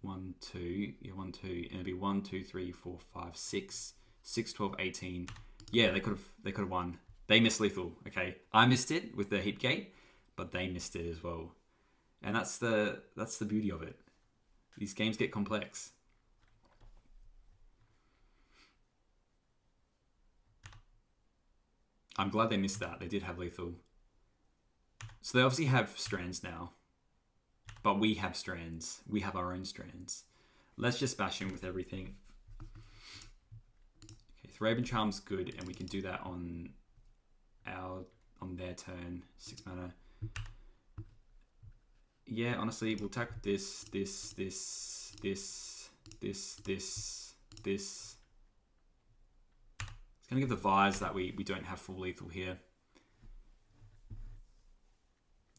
1, 2. Yeah, 1, 2. And it'll be 1, 2, 3, 4, 5, 6. 6, 12, 18. Yeah, they could have won. They missed lethal. Okay, I missed it with the hit gate, but they missed it as well. And that's the beauty of it. These games get complex. I'm glad they missed that. They did have lethal. So they obviously have strands now. But we have strands. We have our own strands. Let's just bash in with everything. Okay, Thraben Charm's good, and we can do that on their turn. 6 mana. Yeah, honestly, we'll attack this. It's going to give the Vise that we don't have full lethal here.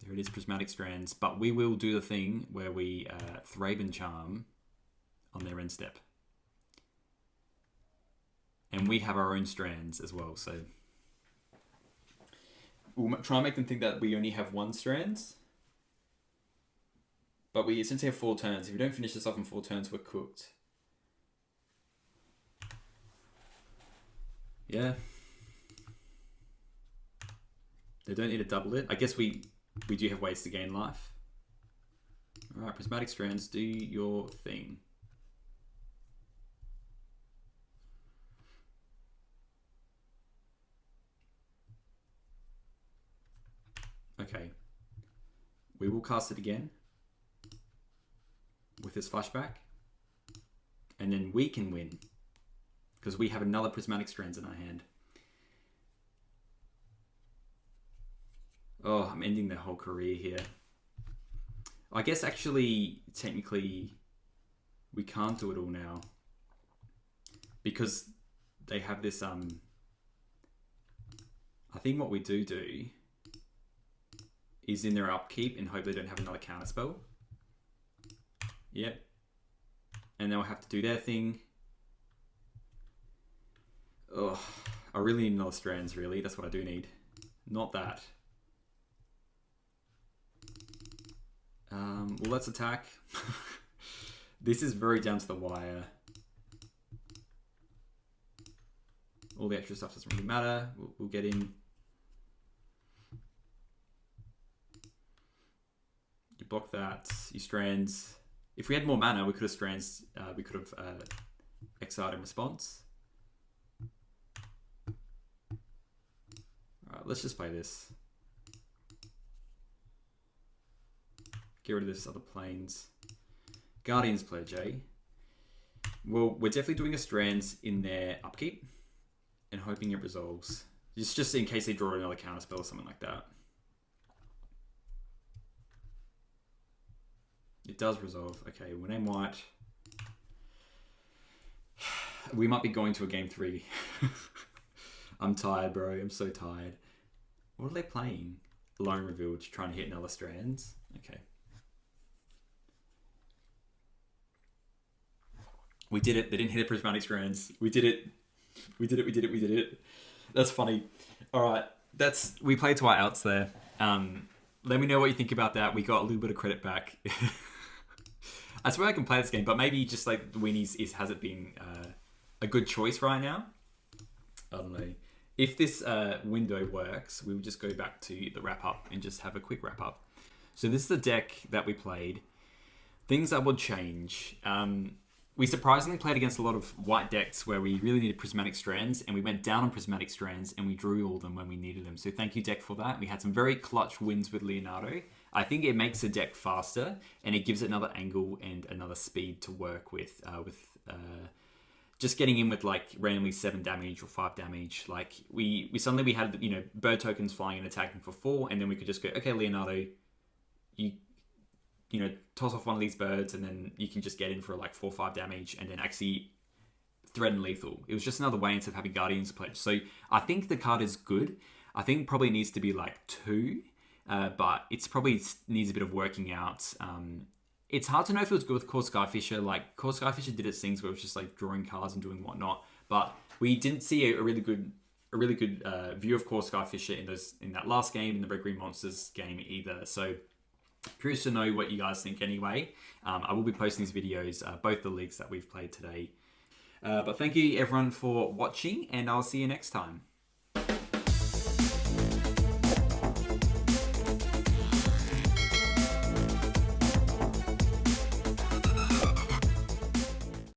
There it is, Prismatic Strands. But we will do the thing where we Thraben Charm on their end step. And we have our own strands as well, so we'll try and make them think that we only have 1 strands. But we essentially have 4 turns. If we don't finish this off in 4 turns, we're cooked. Yeah. They don't need to double it. I guess we do have ways to gain life. Alright, Prismatic Strands, do your thing. Okay. We will cast it again with this flashback. And then we can win. Because we have another Prismatic Strands in our hand. Oh, I'm ending their whole career here. I guess actually, technically, we can't do it all now. Because they have this, I think what we do is in their upkeep and hope they don't have another counterspell. Yep. And they'll have to do their thing. Oh, I really need another strands, really. That's what I do need. Not that. Well, let's attack. This is very down to the wire. All the extra stuff doesn't really matter. We'll get in. You block that. You strands. If we had more mana, we could have strands. We could have exiled in response. Alright, let's just play this. Get rid of this other planes. Guardian's Pledge, eh? Well, we're definitely doing a strands in their upkeep and hoping it resolves. Just in case they draw another counterspell or something like that. It does resolve. Okay, we'll name white. We might be going to a game 3. I'm tired, bro. I'm so tired. What are they playing? Lone Reveal, just trying to hit another strands. Okay. We did it. They didn't hit a Prismatic Strands. We did it. We did it. That's funny. All right. We played to our outs there. Let me know what you think about that. We got a little bit of credit back. I swear I can play this game, but maybe just like the Winnies hasn't been a good choice right now. I don't know. If this window works, we'll just go back to the wrap up and just have a quick wrap up. So this is the deck that we played. Things that would change. We surprisingly played against a lot of white decks where we really needed Prismatic Strands, and we went down on Prismatic Strands and we drew all of them when we needed them. So thank you, deck, for that. We had some very clutch wins with Leonardo. I think it makes the deck faster, and it gives it another angle and another speed to work with just getting in with like randomly 7 damage or 5 damage. Like we suddenly had, you know, bird tokens flying and attacking for 4, and then we could just go, okay, Leonardo, you know, toss off one of these birds, and then you can just get in for like 4 or 5 damage, and then actually threaten lethal. It was just another way instead of having Guardian's Pledge. So I think the card is good. I think it probably needs to be like 2, but it's probably needs a bit of working out. It's hard to know if it was good with Kor Skyfisher. Like Kor Skyfisher did its things where it was just like drawing cards and doing whatnot, but we didn't see a really good view of Kor Skyfisher in that last game, in the Red Green Monsters game either. So curious to know what you guys think anyway. I will be posting these videos, both the leagues that we've played today. But thank you everyone for watching, and I'll see you next time.